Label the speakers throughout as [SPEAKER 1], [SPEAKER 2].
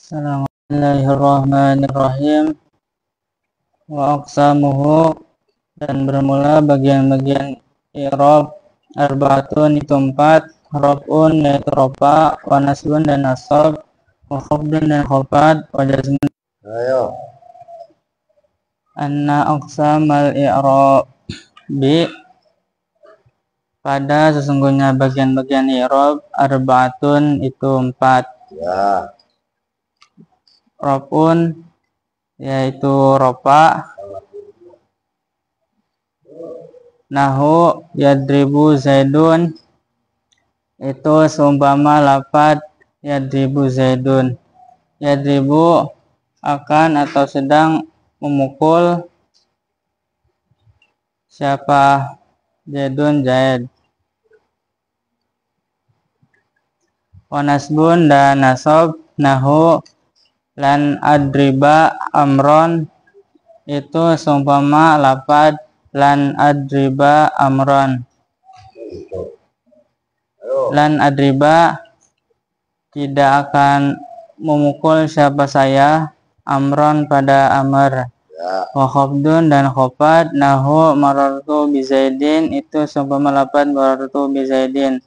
[SPEAKER 1] Bismillahirrahmanirrahim. Wa aqsamuhu, dan bermula bagian-bagian i'rab arba'atun itu 4, raf'un yaitu rofa, wa nasbun dan nasab, wa khafdun dan khafad, wa jazmun.
[SPEAKER 2] Ayo.
[SPEAKER 1] Anna aqsamal i'rab bi, pada sesungguhnya bagian-bagian i'rab arba'atun itu 4.
[SPEAKER 2] Ya.
[SPEAKER 1] Raf'un yaitu rofa, nahu yadribu zaidun, itu seumpama lafad yadribu zaidun. Yadribu akan atau sedang memukul siapa? Zaidun, Zaid. Wa nasbun dan nasab, nahu lan adriba amron, itu seumpama lafad lan adriba amron. Lan adriba tidak akan memukul siapa saya, amron pada amr. Wa khafdun dan khafad, nahu marartu bi zaidin, itu seumpama lafad marartu bi zaidin.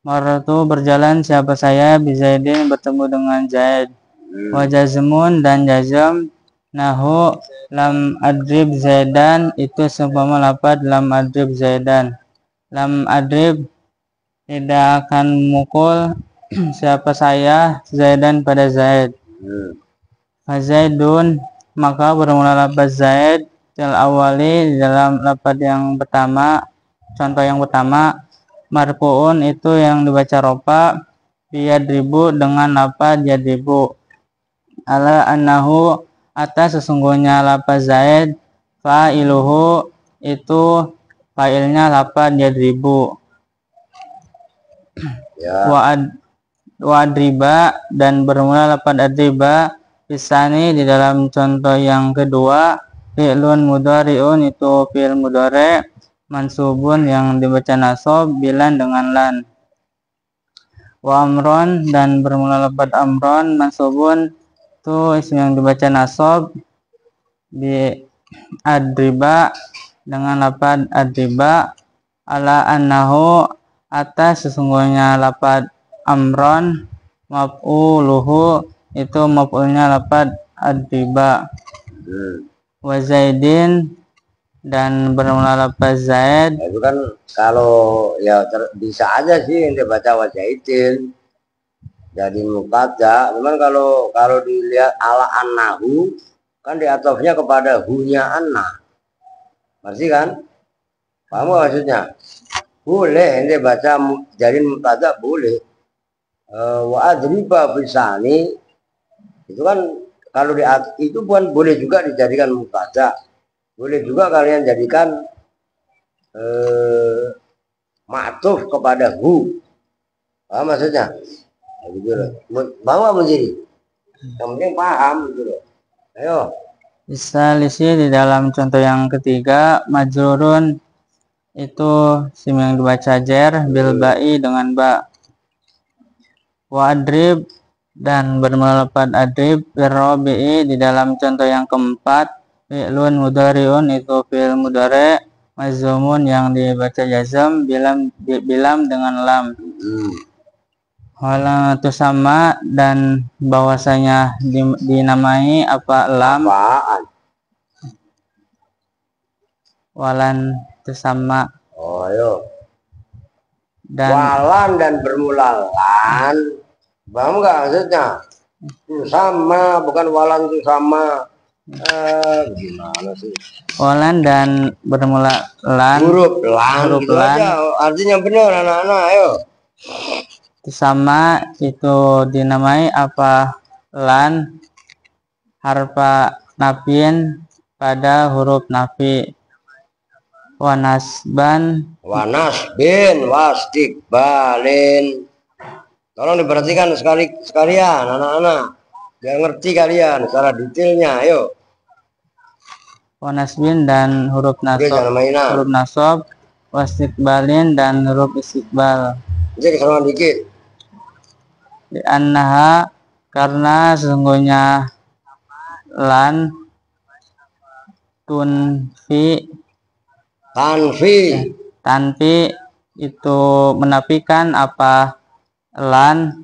[SPEAKER 1] Marartu berjalan siapa saya, bi zaidin bertemu dengan Zaid. Wa jazmun dan jazm, nahu lam adrib zaidan, itu seumpama lafad lam adrib zaidan. Lam adrib tidak akan memukul siapa saya, Zaidan pada Zaid. Fa Zaidun, maka bermula lafaz Zaid til awali dalam lafaz yang pertama. Contoh yang pertama, marfu'un itu yang dibaca rofa, biyadribu dengan lafaz yadribu. Ala annahu, atas sesungguhnya lafaz Zaid, fa'iluhu itu fa'ilnya lafaz yadribu. Ya. Wa adriba, dan bermula lafaz adriba pisani di dalam contoh yang kedua, fi'lun mudhari'un itu fi'il mudhari', mansubun yang dibaca nasab, bilan dengan lan. Wa amron, dan bermula lafaz amron, mansubun itu isim yang dibaca nasab, bi adriba dengan lafaz adriba. Ala annahu, atas sesungguhnya lafaz amron, maf'uluhu itu maf'ulnya lafaz adriba. Wa zaidin, dan bermula lafaz zaid.
[SPEAKER 2] Nah, itu kan kalau ya bisa aja sih yang dibaca wa zaidin jadi mubtada. Cuman kalau dilihat ala annahu kan diatofnya kepada hunya anna. Masih kan? Paham gak maksudnya? Boleh ente baca jadi mubtada, boleh. Wa adriba bisani itu kan kalau itu bukan boleh juga dijadikan mubtada. Boleh juga kalian jadikan ma'tuf kepada hu. Paham maksudnya? Nah, gitu loh. Bawa menjadi. Yang penting paham gitu loh. Ayo.
[SPEAKER 1] Bisa lisi di dalam contoh yang ketiga, majrurun itu sim yang dibaca jer, bil ba'i dengan ba. Wa adrib, dan bermula lafaz adrib, birrobi'i di dalam contoh yang keempat, fi'lun mudhari'un itu fi'il mudhari', mazmumun yang dibaca jazm, bilam dengan lam. Wala sama, dan bahwasanya dinamai apa lam.
[SPEAKER 2] Apaan?
[SPEAKER 1] Walan sama.
[SPEAKER 2] Oh, ayo.
[SPEAKER 1] Dan
[SPEAKER 2] walan dan bermula lan. Paham nggak maksudnya? Itu sama, bukan walan itu sama. Gimana sih?
[SPEAKER 1] Walan dan bermula lan.
[SPEAKER 2] Huruf lan.
[SPEAKER 1] Huruf
[SPEAKER 2] Gitu
[SPEAKER 1] lan.
[SPEAKER 2] aja. Artinya benar anak-anak, ayo.
[SPEAKER 1] Itu sama, itu dinamai apa lan harfa nafin pada huruf nafi. Wanasban,
[SPEAKER 2] wanasbin, wastikbalin. Tolong diperhatikan sekalian anak-anak, biar ngerti kalian secara detailnya. Ayo.
[SPEAKER 1] Wanasbin dan huruf nasab, wastikbalin dan huruf istiqbal.
[SPEAKER 2] Jadi keseruan dikit.
[SPEAKER 1] Di annaha, karena sesungguhnya lan tanfi itu menafikan apa lan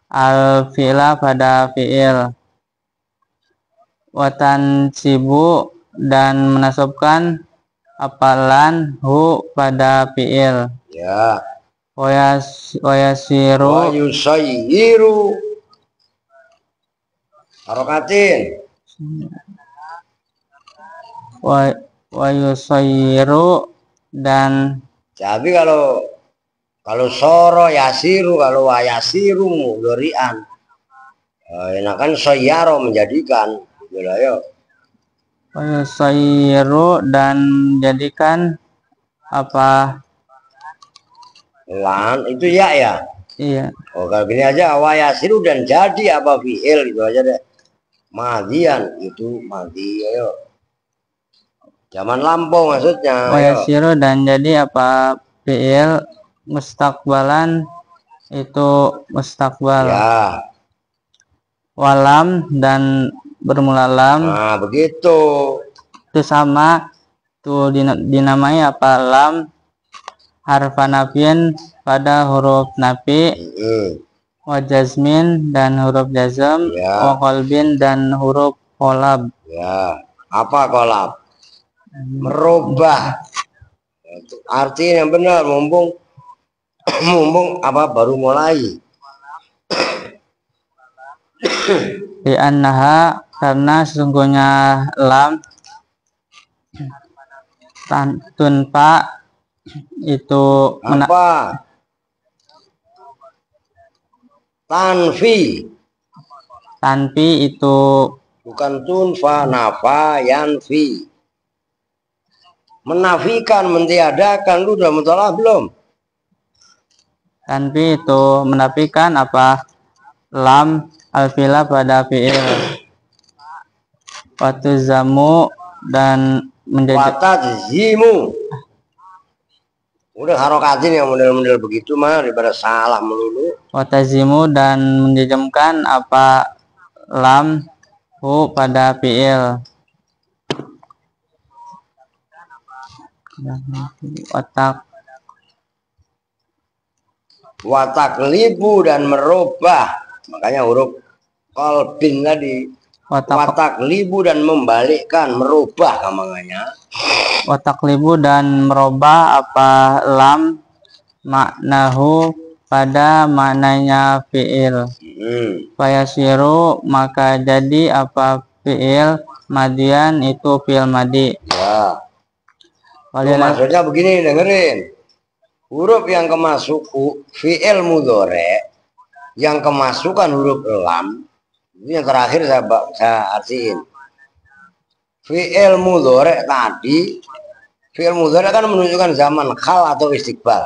[SPEAKER 1] al fi'la pada fi'il, watan sibu dan menasabkan apa lan hu pada fi'il,
[SPEAKER 2] ya,
[SPEAKER 1] wayasiru
[SPEAKER 2] yusayyiru harokatin
[SPEAKER 1] wayusayyiru dan
[SPEAKER 2] tapi kalau soro yasiru, kalau wayasiru mudhari'an. Enakan soyaro menjadikan gitu lah yo.
[SPEAKER 1] Wayusayyiru dan jadikan apa
[SPEAKER 2] Lan itu ya.
[SPEAKER 1] iya.
[SPEAKER 2] Oh kalau gini aja wayasiru dan jadi apa fi'il gitu aja deh. Madian itu madi ayo. Zaman lampau maksudnya.
[SPEAKER 1] Wayasiru dan jadi apa fi'il, mustaqbalan itu mustaqbal.
[SPEAKER 2] Ya.
[SPEAKER 1] Walam dan bermula lam.
[SPEAKER 2] Nah begitu.
[SPEAKER 1] Itu sama tuh dinamai apa lam harfa nafiin pada huruf nafi, wa jazmin dan huruf jazm,
[SPEAKER 2] ya.
[SPEAKER 1] wa qalbin dan huruf qalab.
[SPEAKER 2] Ya. Apa qalab? Merubah. Artinya yang benar, mumpung apa baru mulai.
[SPEAKER 1] Di annaha karena sesungguhnya lam tunpa itu
[SPEAKER 2] apa? Tanfi itu bukan tunfa, nafa yanfi, menafikan, mentiadakan. Lu udah mutolaah belum?
[SPEAKER 1] tanfi itu menafikan apa lam alfila pada fi'il, watuzamu dan menjadi
[SPEAKER 2] watazimu. Udah harokatin yang model-model begitu mah daripada salah melulu.
[SPEAKER 1] Watazimu dan menjejemkan apa lam hu pada fi'il,
[SPEAKER 2] wataklibu dan merubah, makanya huruf qalbin tadi. Wataklibu dan membalikkan, merubah maknanya.
[SPEAKER 1] Wataklibu dan merubah apa lam maknahu pada maknanya fi'il. Fayasiru maka jadi apa fi'il madian itu fi'il madi.
[SPEAKER 2] Ya. Maksudnya begini, dengerin. Huruf yang kemasuk fi'il mudhari yang kemasukan huruf lam, ini yang terakhir saya artiin. Fi'il mudhari tadi, fi'il mudhari kan menunjukkan zaman hal atau istiqbal.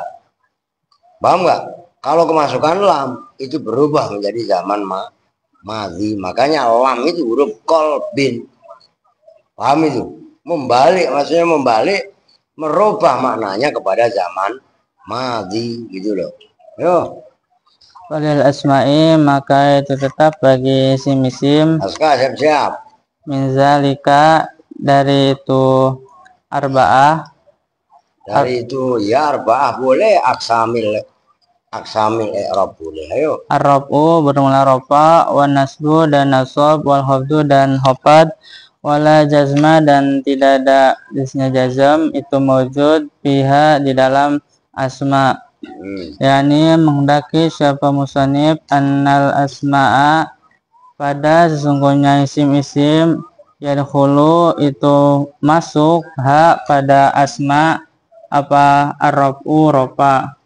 [SPEAKER 2] Paham nggak? Kalau kemasukan lam itu berubah menjadi zaman madhi. Makanya lam itu huruf qalbin. Paham itu? Membalik, maksudnya membalik, merubah maknanya kepada zaman madhi gitu loh. Yo.
[SPEAKER 1] Walil asma'i maka itu tetap bagi isim-isim.
[SPEAKER 2] Aska siap-siap.
[SPEAKER 1] Min zalika dari itu arba'ah.
[SPEAKER 2] Dari itu ya arba'ah boleh, aksamil i'rab boleh. Ayo.
[SPEAKER 1] Ar-rafu bermula rafa, wan nasbu dan nasab, wal khafdu dan khafad, wala jazma dan tidak ada isnya jazm itu mawjud fiha di dalam asma. Yani menghendaki siapa musannif annal asma'a pada sesungguhnya isim-isim yadkhulu itu masuk ha pada asma apa ar-rafu rafa.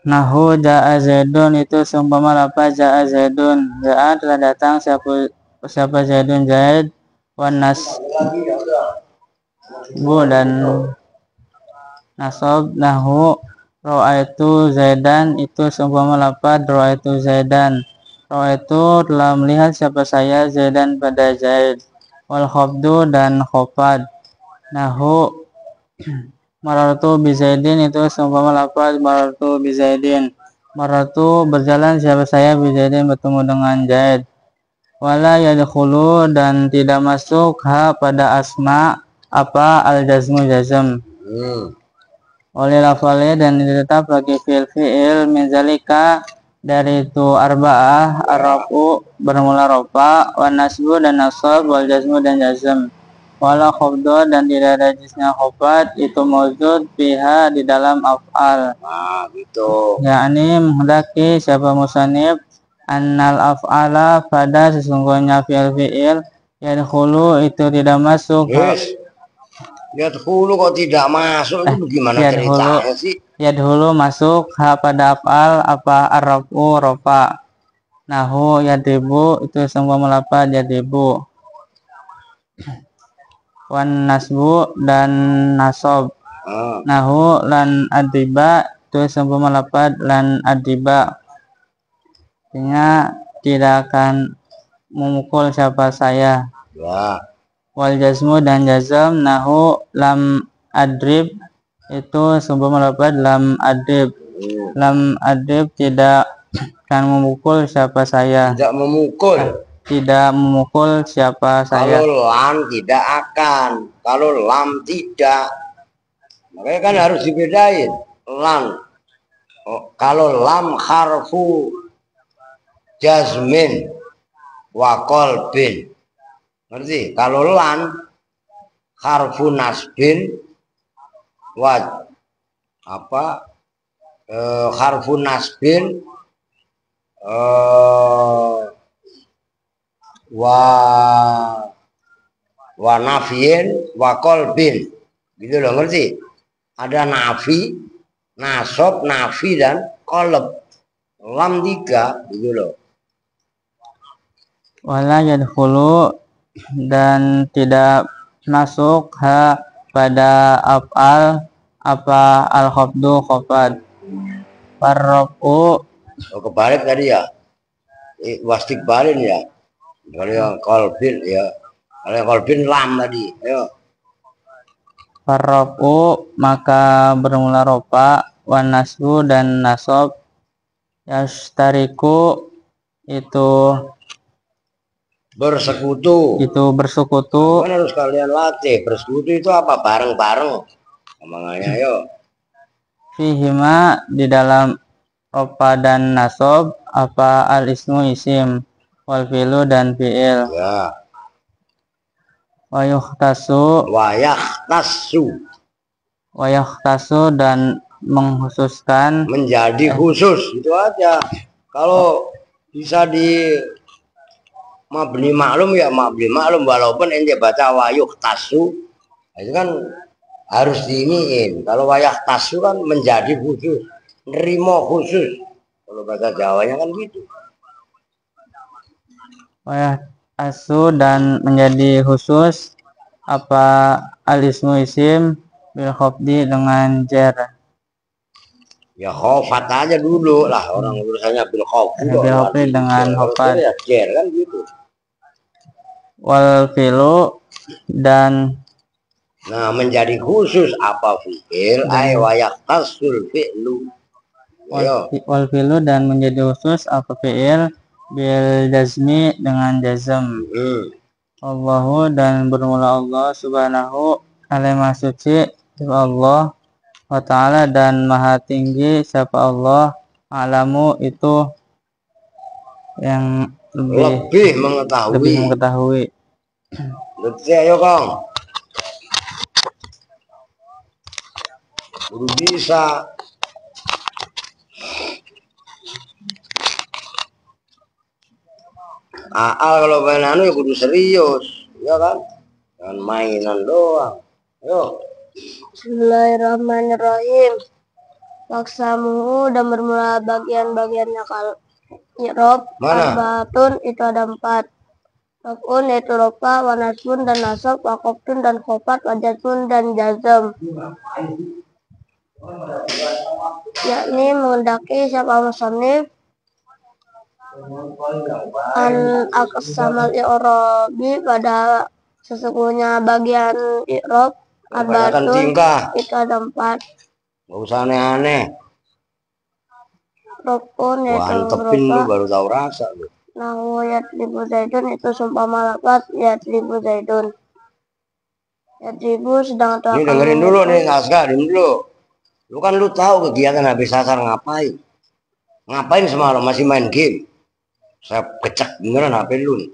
[SPEAKER 1] Nahu ja'a zaidun itu seumpama lafaz ja'a zaidun, ja'a telah datang siapa zaidun zaid, wan nasbu dan nasab nahu ra'aitu zaidan itu seumpama lafaz ra'aitu zaidan, ra'aitu telah melihat siapa saya zaidan pada zaid, wal khafdu dan khafad nahu marartu bi zaidin itu seumpama lafaz marartu bi zaidin, Maratu berjalan siapa saya Zaidin bertemu dengan Zaid. Wala yadkhulu dan tidak masuk ha pada asma apa al-jazmu jazm. Oleh lafalnya dan tetap bagi fi'il menzalika dari itu arba'ah ar-rafu bermula rofa wan nasbu dan nasab wal jazmu dan jazm. Wala khafdu dan tidak ada jisnya khafat itu maujud fiha di dalam af'al.
[SPEAKER 2] Nah, gitu.
[SPEAKER 1] Yakni menghendaki siapa musanif annal af'ala pada sesungguhnya fi'il yadkhulu itu tidak masuk.
[SPEAKER 2] Yes. Lihat hulu kok tidak masuk itu gimana ceritanya sih?
[SPEAKER 1] Yadkhulu masuk ha pada af'al apa ar-rafu rofa. Nahu yadribu itu semua melapad yadribu. Wan nasbu dan nasob. Nahu lan adriba itu semua melapad lan adriba. Artinya tidak akan memukul siapa saya.
[SPEAKER 2] Ya.
[SPEAKER 1] Wal jazmu dan jazam nahu lam adrib itu semua melapad lam adrib. Lam adrib tidak akan memukul siapa saya.
[SPEAKER 2] Tidak memukul.
[SPEAKER 1] Tidak memukul siapa saya.
[SPEAKER 2] Kalau lam tidak akan, kalau lam tidak, makanya kan harus dibedain. Lam, kalau lam harfu jazmin wa qalbin, ngerti? Kalau lam harfu nasbin wa apa? Harfu nasbin wa nafiin wa qalbin gitu loh, ngerti? Ada nafi, nasob, nafi dan qalb. Lam 3 gitu loh.
[SPEAKER 1] Wala yadkhulu dan tidak masuk ha pada af'al apa al-khafdu khafad. Farrafu
[SPEAKER 2] Kebalik tadi ya. Wastik balin ya. Kalau yang kolbin ya. Kalau yang kolbin lam tadi. Ayo.
[SPEAKER 1] Farrafu maka bermula rofa wan nasbu dan nasob yastariku itu
[SPEAKER 2] bersekutu.
[SPEAKER 1] Itu bersekutu.
[SPEAKER 2] Kan harus kalian latih. Bersekutu itu apa? Bareng-bareng. Omongannya ayo.
[SPEAKER 1] Fihima di dalam rofa dan nasob apa al ismu isim wal fi'lu dan fi'il.
[SPEAKER 2] Ya.
[SPEAKER 1] Wayuhtasu dan mengkhususkan
[SPEAKER 2] menjadi khusus itu aja. Kalau bisa di mabni maklum ya mabni maklum, walaupun ente baca wayuhtasu itu kan harus diiniin. Kalau wayahtasu kan menjadi khusus, nerimo khusus. Kalau bahasa Jawanya kan gitu.
[SPEAKER 1] Wayahtasu dan menjadi khusus apa al ismu isim bil khafdi dengan jar.
[SPEAKER 2] Ya khofat aja dulu lah, orang urusannya bil khafdi
[SPEAKER 1] dengan khofat
[SPEAKER 2] ya jar kan gitu.
[SPEAKER 1] Wal fi'lu dan
[SPEAKER 2] menjadi khusus apa fi'il ay wayahtasul fi'lu.
[SPEAKER 1] Wal fi'lu dan menjadi khusus apa fi'il bil jazmi dengan jazm. Allahu dan bermula Allah subhanahu alaihi suci Allah wa ta'ala dan maha tinggi siapa Allah alamu itu yang lebih mengetahui.
[SPEAKER 2] Betul ayo Kang. Udah bisa. Kalau main anu ya kudu serius, ya kan? Jangan mainan doang. Yo.
[SPEAKER 3] Bismillahirrahmanirrahim. Laksamu dan bermula bagian-bagiannya kal i'rab arbaatun itu ada 4. Raf'un yaitu rofa, wa nasbun dan nasab, wa khafdun dan khafat, wa jazmun dan jazm. Yakni menghendaki siapa musannif an aqsamal i'rabi pada sesungguhnya bagian i'rab arbaatun itu ada 4.
[SPEAKER 2] Gak usah aneh-aneh.
[SPEAKER 3] Rokun yaitu
[SPEAKER 2] Antepin lu
[SPEAKER 3] berupa
[SPEAKER 2] baru tahu rasa lu.
[SPEAKER 3] nahu yadribu zaidun itu seumpama lafaz yadribu zaidun. Yadribu sedang atau
[SPEAKER 2] Ini
[SPEAKER 3] akan
[SPEAKER 2] dengerin dulu
[SPEAKER 3] memukul.
[SPEAKER 2] nih Aska, dulu. Lu kan lu tahu kegiatan habis asar ngapain? Ngapain semalam masih main game? Saya kecek beneran HP lu nih.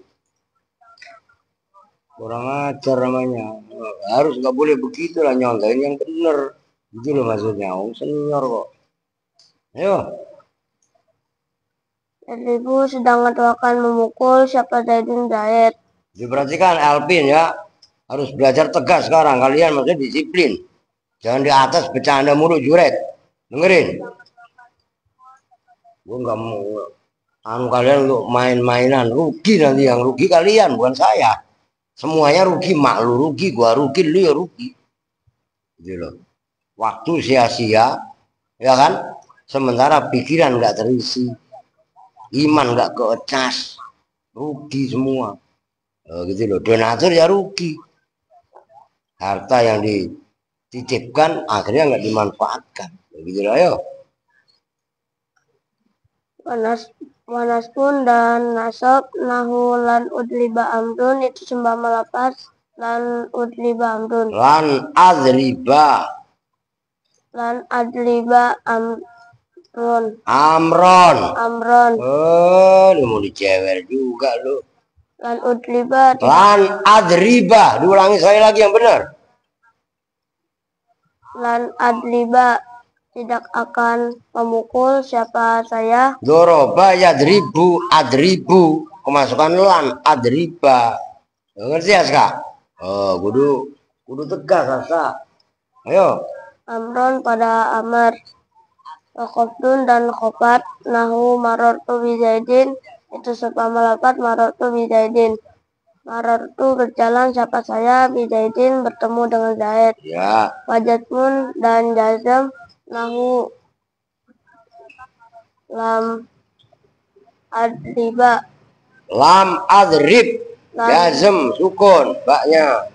[SPEAKER 2] Kurang ajar namanya. Harus nggak boleh begitu lah, nyontain yang bener. Gitu loh maksudnya. Senior kok. Ayo.
[SPEAKER 3] Yadribu sedang atau akan memukul siapa Zaidun Zaid.
[SPEAKER 2] Diperhatikan Alvin ya. Harus belajar tegas sekarang. Kalian maksudnya disiplin. Jangan di atas bercanda mulu juret. Dengerin. Gue nggak mau kalian untuk main-mainan. Rugi nanti, yang rugi kalian bukan saya. Semuanya rugi, mak lu rugi, gua rugi, lu ya rugi. Gitu loh. Waktu sia-sia, ya kan? Sementara pikiran nggak terisi, iman nggak kecas, rugi semua. Gitu loh. Donatur ya rugi. Harta yang dititipkan akhirnya nggak dimanfaatkan. Gitu loh, ayo.
[SPEAKER 3] Wanas pun dan nasab nahu lan udliba amrun itu sembah lapas lan udliba amrun.
[SPEAKER 2] Lan adriba.
[SPEAKER 3] Lan adliba amrun.
[SPEAKER 2] Amron.
[SPEAKER 3] Amron.
[SPEAKER 2] Oh, lu mau dicewer juga lu.
[SPEAKER 3] Lan udliba.
[SPEAKER 2] Lan adriba. Diulangi sekali lagi yang benar.
[SPEAKER 3] Lan adliba. Tidak akan memukul siapa saya.
[SPEAKER 2] Doroba yadribu adribu. Kemasukan lan adriba. Ngerti ya, Kak? Oh, kudu tegas, Asa. Ayo.
[SPEAKER 3] Amron pada Amr. Wakofdun dan khofat nahu marortu bizaidin itu sepama lapat marortu bizaidin. Marortu berjalan siapa saya bizaidin bertemu dengan Zaid.
[SPEAKER 2] Ya.
[SPEAKER 3] Wajatmun dan jazam nahu lam adriba.
[SPEAKER 2] Lam adrib. Jazm sukun baknya.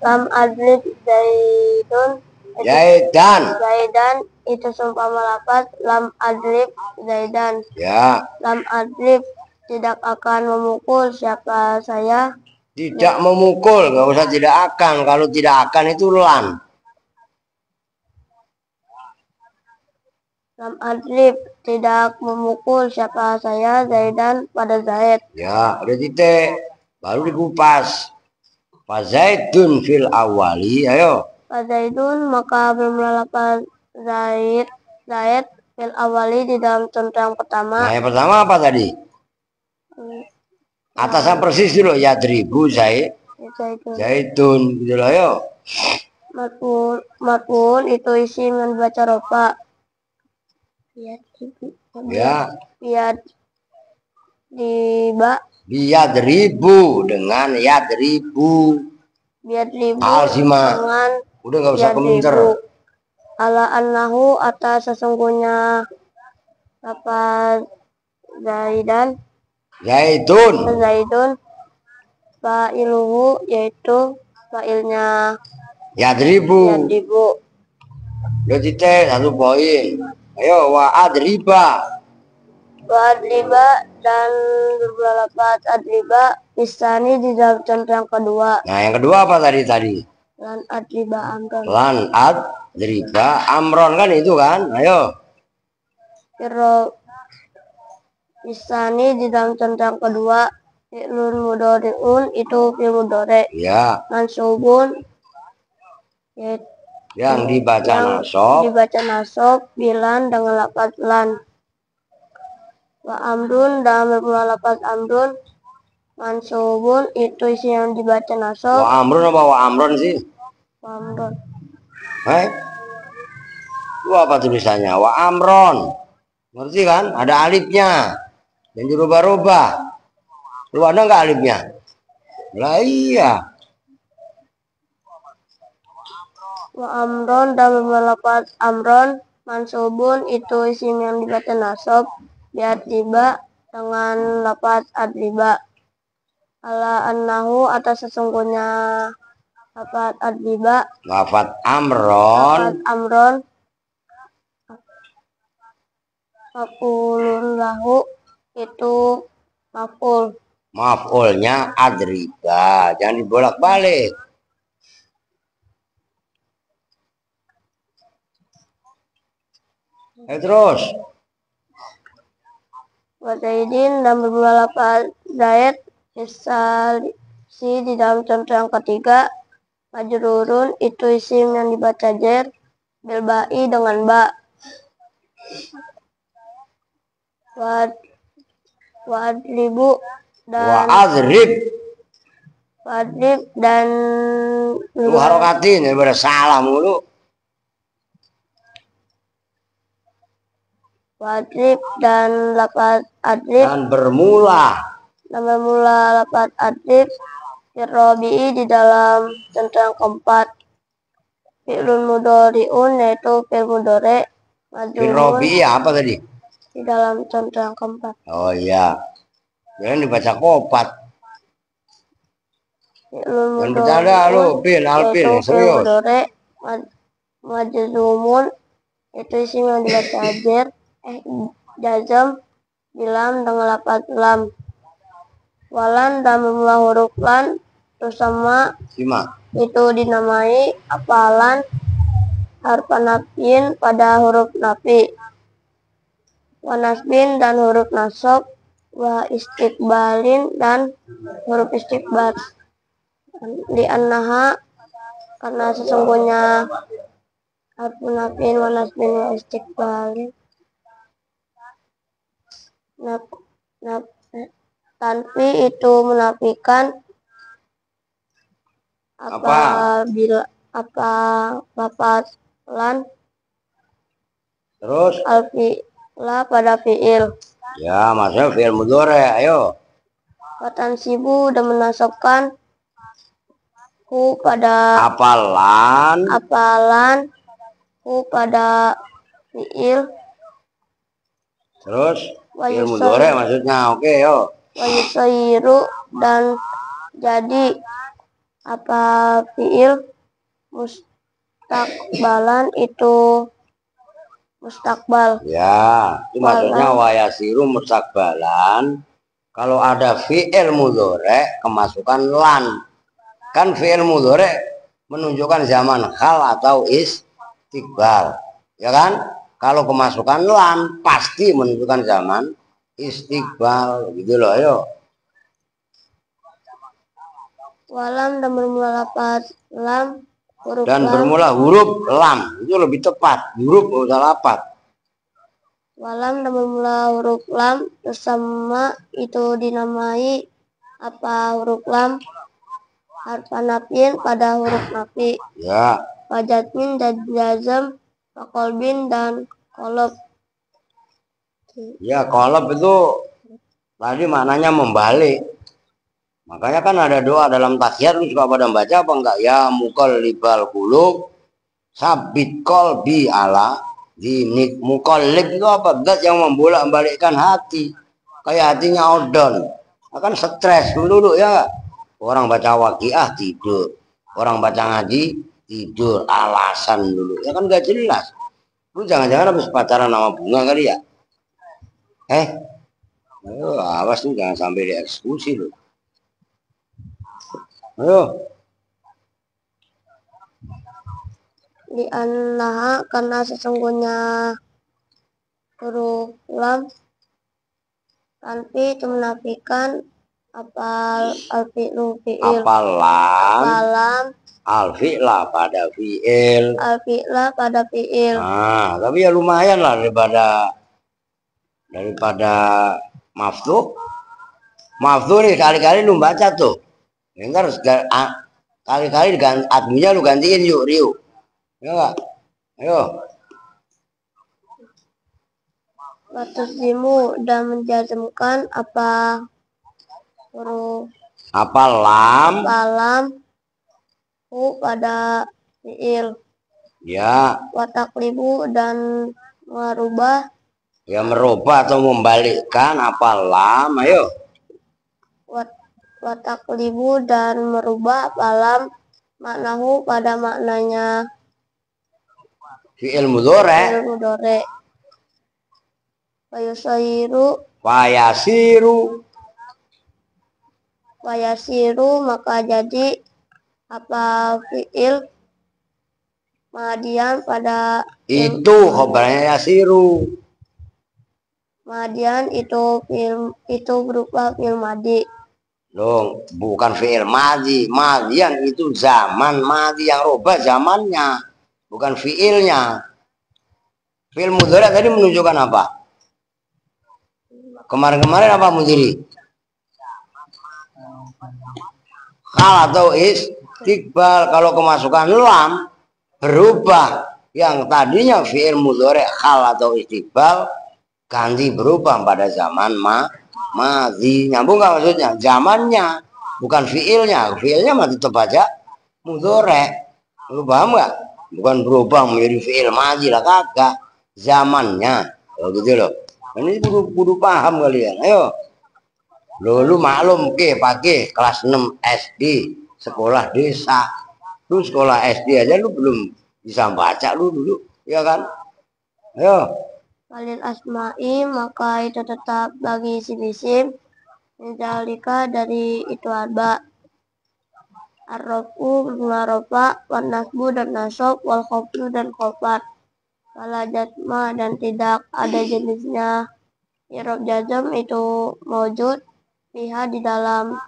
[SPEAKER 3] Lam adrib zaidun. Zaidan itu seumpama lapat lam adrib Zaidan.
[SPEAKER 2] Ya.
[SPEAKER 3] Lam adrib tidak akan memukul siapa saya.
[SPEAKER 2] Tidak memukul, nggak usah tidak akan. Kalau tidak akan itu lan.
[SPEAKER 3] Lam adrib tidak memukul siapa saya Zaidan pada Zaid.
[SPEAKER 2] Ya, udah titik. Baru dikupas. Fazaidun fil awali, ayo.
[SPEAKER 3] Fazaidun maka bermula lapan Zaid fil awali di dalam contoh yang pertama.
[SPEAKER 2] Nah, yang pertama apa tadi? Atasnya persis dulu, yadribu zaitun gitu loh, ayo.
[SPEAKER 3] Matpun itu isim yang dibaca rofa.
[SPEAKER 2] Ya. Biyadribu dengan yadribu.
[SPEAKER 3] Biyadribu
[SPEAKER 2] dengan udah nggak usah komentar.
[SPEAKER 3] Ala annahu atas sesungguhnya apa Zaidun fa'iluhu yaitu fa'ilnya
[SPEAKER 2] yadribu. Udah titik, 1 poin. Ayo wa adriba
[SPEAKER 3] dan berbuah lapat adriba isani di dalam contoh yang kedua.
[SPEAKER 2] Nah, yang kedua apa tadi?
[SPEAKER 3] Lan adriba amron.
[SPEAKER 2] Lan adriba amron kan itu kan? Ayo.
[SPEAKER 3] Kiro isani di dalam contoh yang kedua fi'lun mudhari'un itu fi'il mudhari'.
[SPEAKER 2] Ya.
[SPEAKER 3] Mansubun
[SPEAKER 2] yang dibaca
[SPEAKER 3] nasab bilan dengan lafaz lan. Wa amrun dan bermula lafaz amrun mansubun itu isi yang dibaca nasab.
[SPEAKER 2] Wa amrun apa wa amron sih?
[SPEAKER 3] Wa amrun.
[SPEAKER 2] Itu apa tulisannya? Wa amron. Ngerti kan? Ada alifnya. Dan dirubah-rubah. Lu ada nggak alifnya? Lah iya.
[SPEAKER 3] Wa amron dan bermula lafaz amron mansubun itu isim yang dibaca nasab biar tiba dengan lafaz adriba. Ala annahu atas sesungguhnya lafaz adriba.
[SPEAKER 2] Lafaz amron
[SPEAKER 3] maf'ulun lahu itu maf'ul.
[SPEAKER 2] Maf'ulnya adriba, jangan dibolak-balik. Terus
[SPEAKER 3] Wa Zaidin dan bermula lafaz Zaid si di dalam contoh yang ketiga, majrurun itu isim yang dibaca jer bil ba'i dengan ba. Wa adribu dan dan
[SPEAKER 2] lu harokatin ya, salah mulu.
[SPEAKER 3] Wadrib dan lafaz adrib
[SPEAKER 2] dan bermula
[SPEAKER 3] lafaz adrib firrobi'i di dalam contoh yang keempat. Fi'lun mudhari'un yaitu fi'il mudhari'
[SPEAKER 2] firrobi'i apa tadi?
[SPEAKER 3] Di dalam contoh yang keempat.
[SPEAKER 2] Oh iya, jangan dibaca kopat.
[SPEAKER 3] Fi'lun
[SPEAKER 2] bercanda lu, Alpin, serius.
[SPEAKER 3] Majzumun itu isim yang dibaca jer jazam bilam dengan lafaz lam. Walan dan bermula huruf lan bersama itu dinamai apalan harfa nafin pada huruf nafi. Wa nasbin dan huruf nasab. Wa istiqbalin dan huruf istiqbal. Li'annaha karena sesungguhnya harfa nafin wa nasbin wa istiqbalin tanfi itu menafikan apabila lafaz lan
[SPEAKER 2] terus
[SPEAKER 3] alfi'la pada fi'il.
[SPEAKER 2] Ya, maksudnya fi'il mudhari', ayo.
[SPEAKER 3] Watansibu dan menasabkan hu pada apalan hu pada fi'il.
[SPEAKER 2] Terus fi'il mudhari' maksudnya, oke, yo.
[SPEAKER 3] Wa yusayyiru dan jadi apa fi'il mustakbalan itu mustakbal.
[SPEAKER 2] Ya, itu maksudnya wa yasiru mustakbalan. Kalau ada fi'il mudhari' kemasukan lan. Kan fi'il mudhari' menunjukkan zaman hal atau istiqbal. Ya kan? Kalau kemasukan lan pasti menunjukkan zaman istiqbal, gitu loh, ayo.
[SPEAKER 3] Walam dan bermula lafaz lam huruf
[SPEAKER 2] dan
[SPEAKER 3] lam.
[SPEAKER 2] Bermula huruf lam itu lebih tepat, huruf udah lapat.
[SPEAKER 3] Walam dan bermula huruf lam bersama itu dinamai apa huruf lam harfa nafin pada huruf nafi.
[SPEAKER 2] Ya.
[SPEAKER 3] Wajatmin dan jazam, kolbin dan kolob.
[SPEAKER 2] Ya, kolob itu tadi maknanya membalik. Makanya kan ada doa dalam tahiyat, lu suka pada baca apa enggak? Ya muqallibal qulub sabit qalbi ala dinik. Muqallib itu apa? Dat yang membolak-balikkan hati. Kayak hatinya odon. Akan stres dulu ya. Orang baca waqiah tidur, orang baca ngaji tidur, alasan dulu. Ya kan gak jelas. Lu jangan-jangan habis pacaran sama bunga kali ya? Ayo, awas nih jangan sampai dieksekusi lu. Ayo.
[SPEAKER 3] Li'annaha karena sesungguhnya huruf lam tanfi itu menafikan apal alfi'lu fi'il.
[SPEAKER 2] Apalam alfi'la pada fi'il.
[SPEAKER 3] Alfi'la pada fi'il.
[SPEAKER 2] Nah, tapi ya lumayan lah daripada maftuh. Maftuh nih kali-kali lu baca tuh. Entar kali-kali admunya lu gantiin yuk, Rio. Ya enggak? Ayo.
[SPEAKER 3] Watusjimu dan menjazmkan apa huruf
[SPEAKER 2] apalam
[SPEAKER 3] hu pada fi'il.
[SPEAKER 2] Ya.
[SPEAKER 3] Wataklibu dan merubah.
[SPEAKER 2] Ya, merubah atau membalikkan apalam, ayo.
[SPEAKER 3] Wataklibu dan merubah apalam maknahu pada maknanya
[SPEAKER 2] fi'il mudhari'.
[SPEAKER 3] Wayasiru maka jadi apa fiil madian pada
[SPEAKER 2] itu khobarnya yasiru.
[SPEAKER 3] madian itu berupa fiil madi.
[SPEAKER 2] Loh, bukan fiil madi. Madian itu zaman madi yang robah zamannya, bukan fiilnya. Fiil mudhari tadi menunjukkan apa? Kemarin-kemarin apa mudiri? Hal atau istiqbal. Kalau kemasukan lam berubah, yang tadinya fiil mudhari hal atau istiqbal ganti berubah pada zaman madhi. Nyambung nggak maksudnya? Zamannya, bukan fiilnya. Fiilnya mah tetap aja mudhari. Lu paham nggak? Bukan berubah menjadi fiil madhi lah, kagak. Zamannya, gitu loh. Ini kudu paham kalian. Ayo, lu maklum ke pakai kelas 6 SD sekolah desa. Lu sekolah SD aja lu belum bisa baca lu dulu, ya kan? Ayo.
[SPEAKER 3] Walil asma'i maka itu tetap bagi si isim menjalika dari itu arba arrofu bermula rofa wan nasbu dan nasab wal khofdu dan khofat wala jazma dan tidak ada jenisnya. I'rab jazm itu mewujud fiha di dalam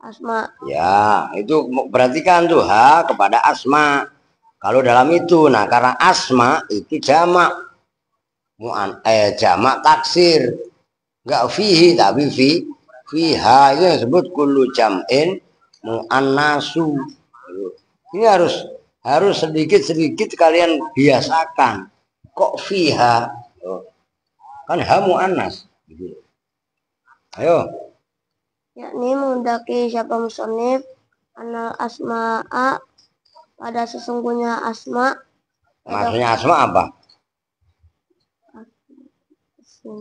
[SPEAKER 3] asma.
[SPEAKER 2] Ya, itu berarti kan tuh ha kepada asma. Kalau dalam itu, nah karena asma itu jamak, jamak taksir, enggak fihi tapi fiha itu yang disebut kullu jam'in muannasu. Ini harus sedikit kalian biasakan. Kok fiha? Kan ha muannas. Ayo.
[SPEAKER 3] Yakni menghendaki siapa musonif anal asma'a pada sesungguhnya asma.
[SPEAKER 2] Maksudnya asma apa?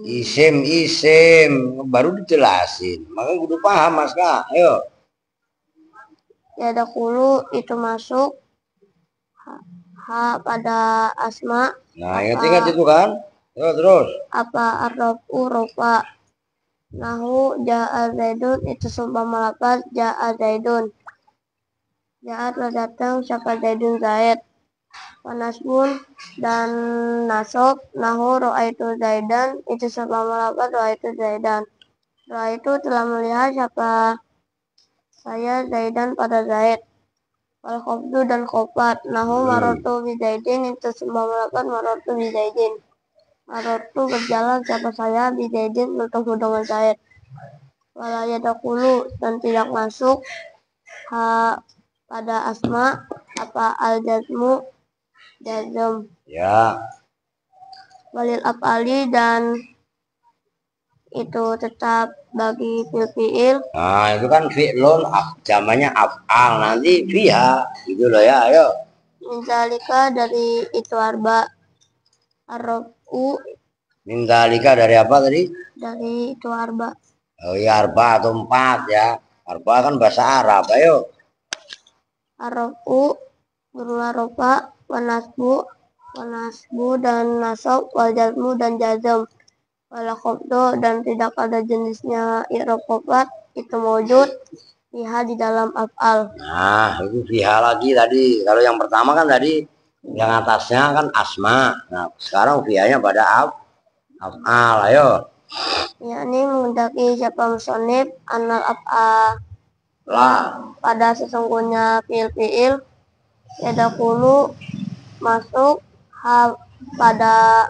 [SPEAKER 2] Isim baru dijelasin, makanya kudu paham mas kak. Ayo.
[SPEAKER 3] Ya dahulu itu masuk ha pada asma.
[SPEAKER 2] Nah ingat itu kan. Ayo terus.
[SPEAKER 3] Apa arrofu rofa nahu ja'a zaidun itu sumpah melafaz ja'a zaidun. Ja'a telah datang siapa zaidun zaid. Wanasbun dan nasab nahu ro'aitu zaidan itu sumpah melafaz ro'aitu zaidan. Ro'aitu telah melihat siapa saya zaidan pada zaid. Wal khofdu dan khofat nahu marotu bi zaidin itu sumpah melafaz marotu bi zaidin. Marotu berjalan siapa saya bi zaidin bertemu dengan zaid. Walaya dakulu dan tidak masuk ha pada asma apa al jazmu jazm.
[SPEAKER 2] Ya.
[SPEAKER 3] Walil af'ali dan itu tetap bagi fi'il.
[SPEAKER 2] Nah itu kan fi'lun zamannya af'al, nanti fiha gitu loh ya. Ayo.
[SPEAKER 3] Minzalika dari itu arba arrofu.
[SPEAKER 2] Minzalika dari apa tadi?
[SPEAKER 3] Dari itu arba.
[SPEAKER 2] Oh ya arba atau 4 ya. Arba kan bahasa Arab. Ayo.
[SPEAKER 3] Arrofu berulah rofa wanasbu dan nasab wal jazmu dan jazm wala khofdo dan tidak ada jenisnya. I'rab khofat itu mewujud fiha di dalam af'al.
[SPEAKER 2] Nah itu fiha lagi tadi. Kalau yang pertama kan tadi yang atasnya kan asma. Nah sekarang fihanya pada af'al. Ayo.
[SPEAKER 3] Yakni menghendaki siapa musonif anal af'al pada sesungguhnya fi'il ya dahulu masuk ha pada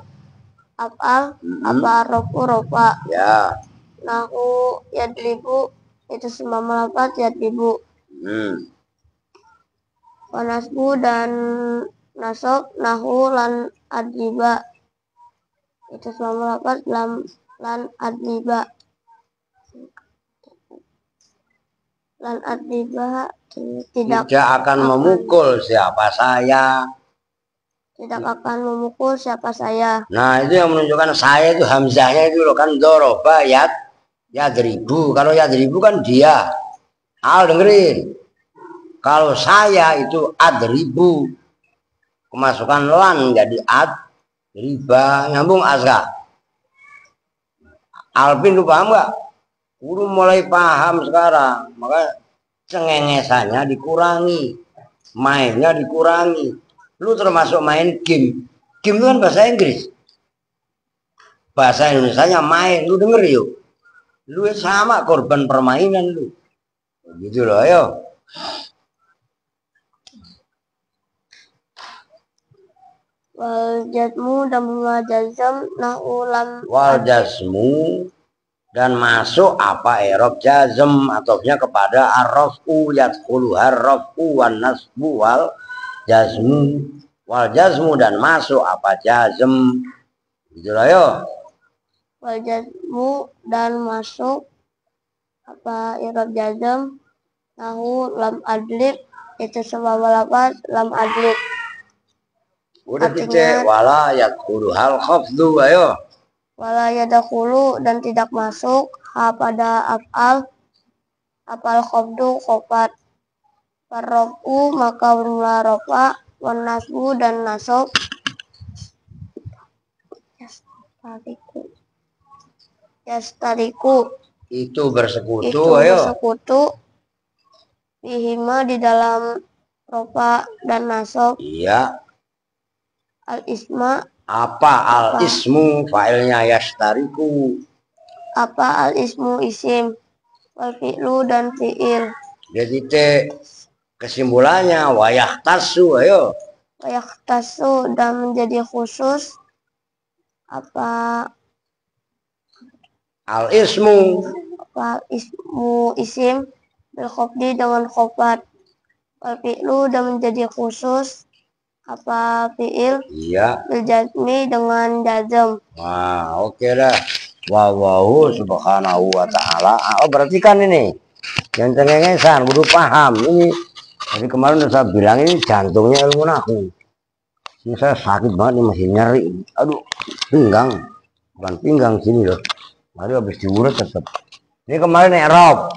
[SPEAKER 3] af'al apa rofu rofa
[SPEAKER 2] Ya.
[SPEAKER 3] nahu yadribu itu semua melafaz yadribu. Wanasbu dan nasab nahu lan adriba itu semua melafaz lan adriba. Lan adriba tidak
[SPEAKER 2] akan memukul siapa saya.
[SPEAKER 3] Tidak akan memukul siapa saya.
[SPEAKER 2] Nah itu yang menunjukkan saya itu hamzahnya itu loh kan doroba yadribu. Kalau yadribu kan dia. Dengerin. Kalau saya itu adribu. Kemasukan lan jadi adriba. Nyambung Azka. Alvin lu paham nggak? Udah mulai paham sekarang, maka cengengesannya dikurangi, mainnya dikurangi. Lu termasuk main game. Game itu kan bahasa Inggris. Bahasa Indonesianya main, lu denger yuk. Lu sama korban permainan lu. Gitu loh, ayo.
[SPEAKER 3] Wal jazmu dan jazam nahulam.
[SPEAKER 2] Wal jazmu dan masuk apa i'rab jazm atofnya kepada ar-raf'u yadkhulu ar-raf'u wan nasbu wal jazmu. Wal jazmu dan masuk apa jazm. Gitu lah yo.
[SPEAKER 3] Wal jazmu dan masuk apa i'rab jazm nahu lam adlib itu sebab lapas lam adlib.
[SPEAKER 2] Udah titik wala yadkhulu hal khafdu ayo.
[SPEAKER 3] Wala yadkhulu dan tidak masuk ha pada afal khafdu khofat. Farrofu maka bermula rofa wan nasbu dan nasab yastariku
[SPEAKER 2] itu bersekutu
[SPEAKER 3] itu
[SPEAKER 2] ayo.
[SPEAKER 3] Bersekutu bihima di dalam rofa dan nasab.
[SPEAKER 2] Iya.
[SPEAKER 3] Al isma
[SPEAKER 2] apa al ismu failnya yastariku.
[SPEAKER 3] Apa al ismu isim wal fi'lu dan fi'il.
[SPEAKER 2] Jadi kesimpulannya wayahtasu ayo.
[SPEAKER 3] Wayahtasu dan menjadi khusus apa
[SPEAKER 2] al ismu
[SPEAKER 3] isim bil khofdi dengan khofat. Wal fi'lu dan menjadi khusus apa fi'il
[SPEAKER 2] iya
[SPEAKER 3] bil jazmi dengan jazm.
[SPEAKER 2] Wah oke dah. Wawahu subhanahu wa ta'ala. Oh berarti kan ini yang cengengesan kudu paham ini. Jadi kemarin udah saya bilang ini jantungnya ilmu nahu. Ini saya sakit banget nih, masih nyeri. Aduh pinggang, bukan pinggang sini loh. Aduh habis diurut tetap. Ini kemarin i'rab.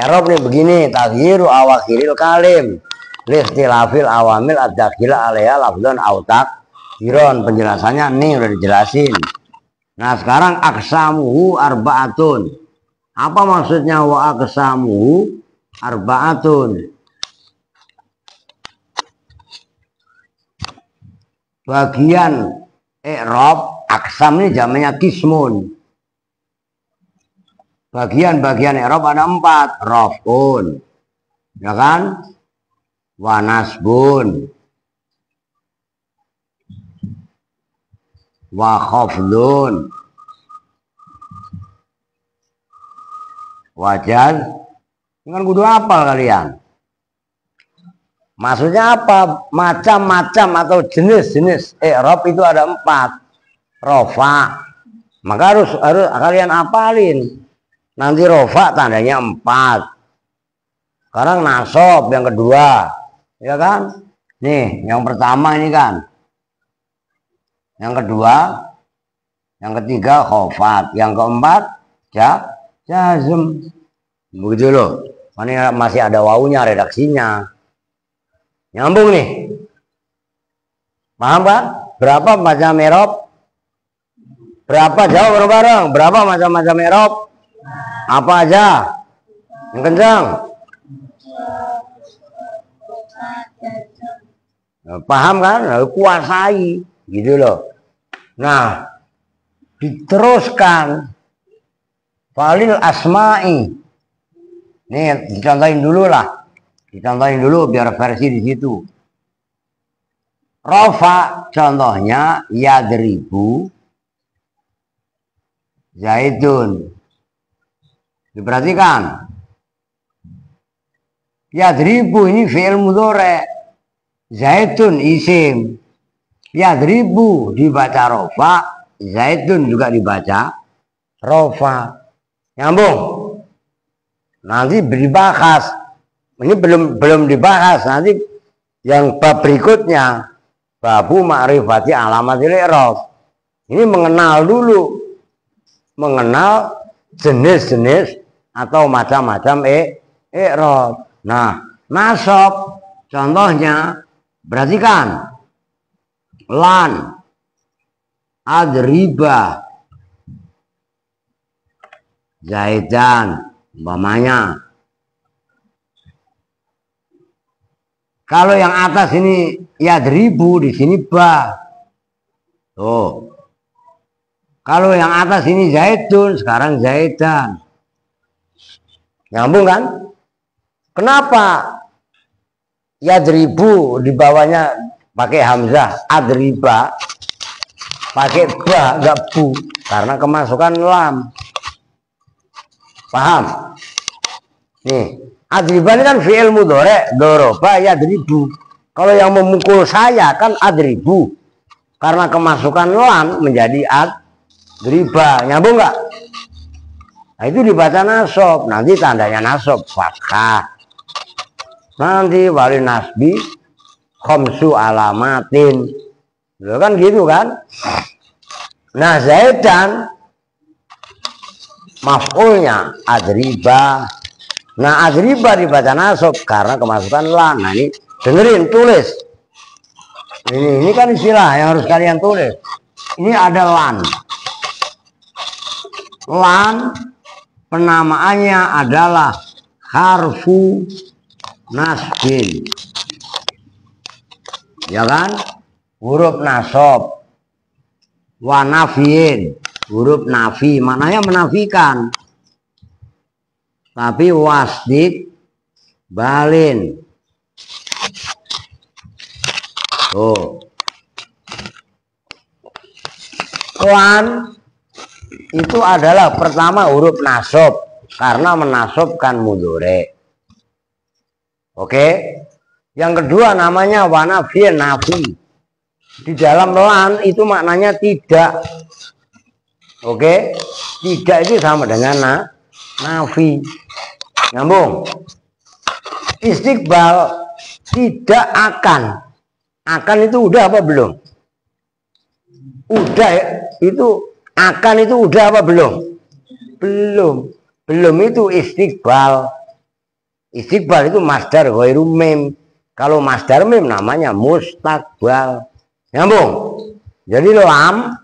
[SPEAKER 2] I'rab nih begini, taghyiru awakhiril kalim listilafil awamil ad-dakhila alaiha lafdhan autak hiron. Penjelasannya nih udah dijelasin. Nah sekarang aksamuhu arbaatun. Apa maksudnya wa aksamuhu arbaatun? Bagian i'rab aksam ini jamanya kismun. Bagian-bagian i'rab ada 4. Raf'un, ya kan? Wa nasbun, wa khafdun, wa jaz. Kan kudu hafal kalian. Maksudnya apa? Macam-macam atau jenis-jenis i'rab itu ada 4. Rofa, maka harus kalian hafalin. Nanti rofa tandanya 4. Sekarang nasab yang kedua, ya kan? Nih, yang pertama ini kan. Yang kedua, yang ketiga khofat, yang keempat jazm. Begitu loh. Ini masih ada wawunya redaksinya. Nyambung nih. Paham kan? Berapa macam i'rab? Berapa jawab bareng-bareng? Berapa macam-macam i'rab? Apa aja? Yang kencang. Paham kan? Kuasai gitu loh. Nah, diteruskan falil asma'i. Nih dicontohin dulu lah. Dicontohin dulu biar versi di situ. Rofa contohnya yadribu zaidun. Diperhatikan. Yadribu ini fi'il mudhari'. Zaidun isim. Yadribu dibaca rofa, zaidun juga dibaca rofa. Nyambung. Nanti dibahas. Ini belum dibahas. Nanti yang bab berikutnya babu ma'rifati alamatil i'rab. Ini mengenal dulu. Mengenal jenis-jenis atau macam-macam i'rab. Nah, nasab contohnya perhatikan. Lan, adriba, Zaidan umpamanya. Kalau yang atas ini yadribu, di sini ba. Tuh. Kalau yang atas ini zaitun, sekarang zaidan. Nyambung kan? Kenapa yadribu di bawahnya pakai hamzah, adriba pakai ba, enggak bu, karena kemasukan lam. Paham? Nih, adriba ini kan fi'il mudhari', doroba yadribu. Kalau yang memukul saya kan adribu, karena kemasukan lam menjadi adriba. Nyambung enggak? Nah, itu dibaca nasab. Nanti tandanya nasab fathah. Nanti wali nasbi khamsu alamatin. Loh kan gitu kan? Nah, zaidan maf'ulnya adriba. Nah, adriba dibaca nasab karena kemasukan lan. Nah, ini dengerin, tulis. Ini kan istilah yang harus kalian tulis. Ini ada lan. Lan penamaannya adalah harfu nasbin, ya kan? Huruf nasab. Wa nafiin, huruf nafi, maknanya menafikan. Tapi wasdik balin. Tuh. Lan itu adalah pertama huruf nasab karena menasabkan mudhari'. Oke. Yang kedua namanya wanafiin, nafi. Di dalam lan itu maknanya tidak. Oke. Tidak itu sama dengan nafi. Nyambung. Istiqbal tidak akan. Akan itu udah apa belum? Udah ya. Itu akan itu udah apa belum? Belum. Belum itu istiqbal. Istiqbal itu masdar ghairu mim. Kalau masdar mim namanya mustaqbal. Nyambung. Jadi lam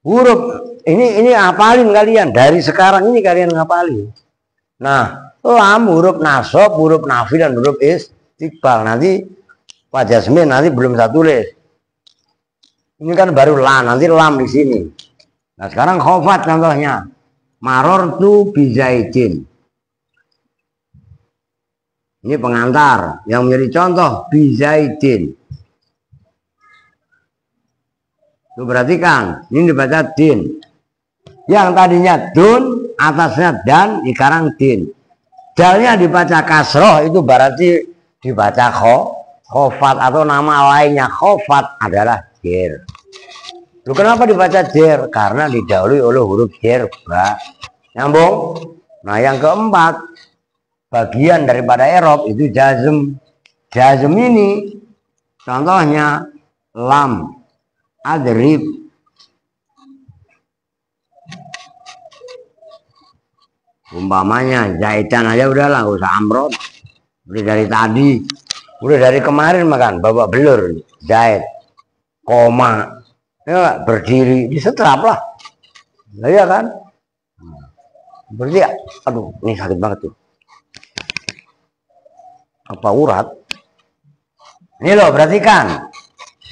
[SPEAKER 2] huruf ini hafalin kalian dari sekarang ini, kalian ngapalin. Nah, lam huruf nasab, huruf nafi dan huruf istiqbal. Nanti Pak Jasmin nanti belum saya tulis. Ini kan baru lan, nanti lam di sini. Nah, sekarang khofat contohnya. Marortu bizaidin. Ini pengantar yang menjadi contoh bizaidin. Tuh perhatikan, ini dibaca din. Yang tadinya dun, atasnya dan, sekarang din. Dalnya dibaca kasroh, itu berarti dibaca khofat, atau nama lainnya khofat adalah jer. Lu kenapa dibaca jer? Karena didahului oleh huruf jer ba. Nyambung? Nah, yang keempat, bagian daripada i'rab itu jazm. Jazm ini contohnya lam adrib. Umpamanya zaidan aja udahlah, gak usah amrod. Udah dari tadi, udah dari kemarin makan babak belur zaid koma ya, berdiri disetrap lah. Nah, iya kan? Berarti aduh, ini sakit banget tuh. Apa urat? Ini loh, perhatikan.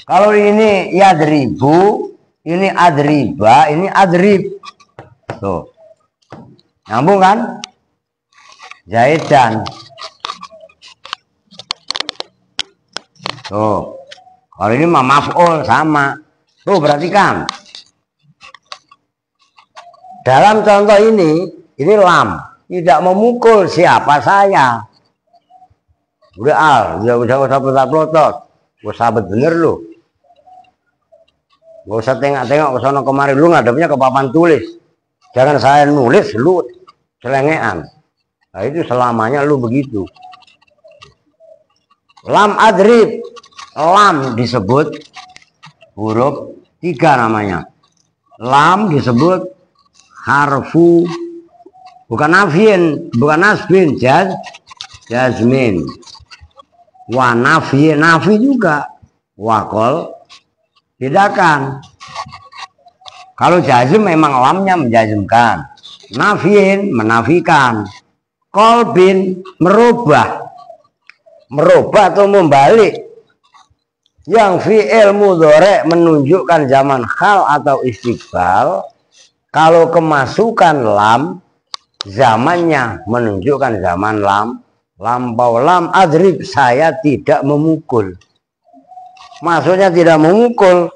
[SPEAKER 2] Kalau ini yadribu, ini adriba, ini adrib. Tuh. Nyambung kan? Zaidan. Tuh. Kalau ini mah maf'ul sama. Tuh, perhatikan. Dalam contoh ini lam tidak memukul siapa saya. Udah usah pelotot. Gue sahabat bener lu. Gak usah tengok-tengok ke sana kemari, lu ngadepnya ke papan tulis. Jangan saya nulis lu selengean. Nah, itu selamanya lu begitu. Lam adrib, lam disebut huruf 3 namanya. Lam disebut harfu, bukan nafin, bukan nasbin, jazmin. Wa nafi, nafi juga. Wakol bedakan. Kalau jazm memang lamnya menjazmkan. Nafiin menafikan. Kolbin merubah. Merubah atau membalik. Yang fi'il mudhari menunjukkan zaman hal atau istiqbal. Kalau kemasukan lam, zamannya menunjukkan zaman lam. Lampau lam adrib, saya tidak memukul. Maksudnya tidak memukul,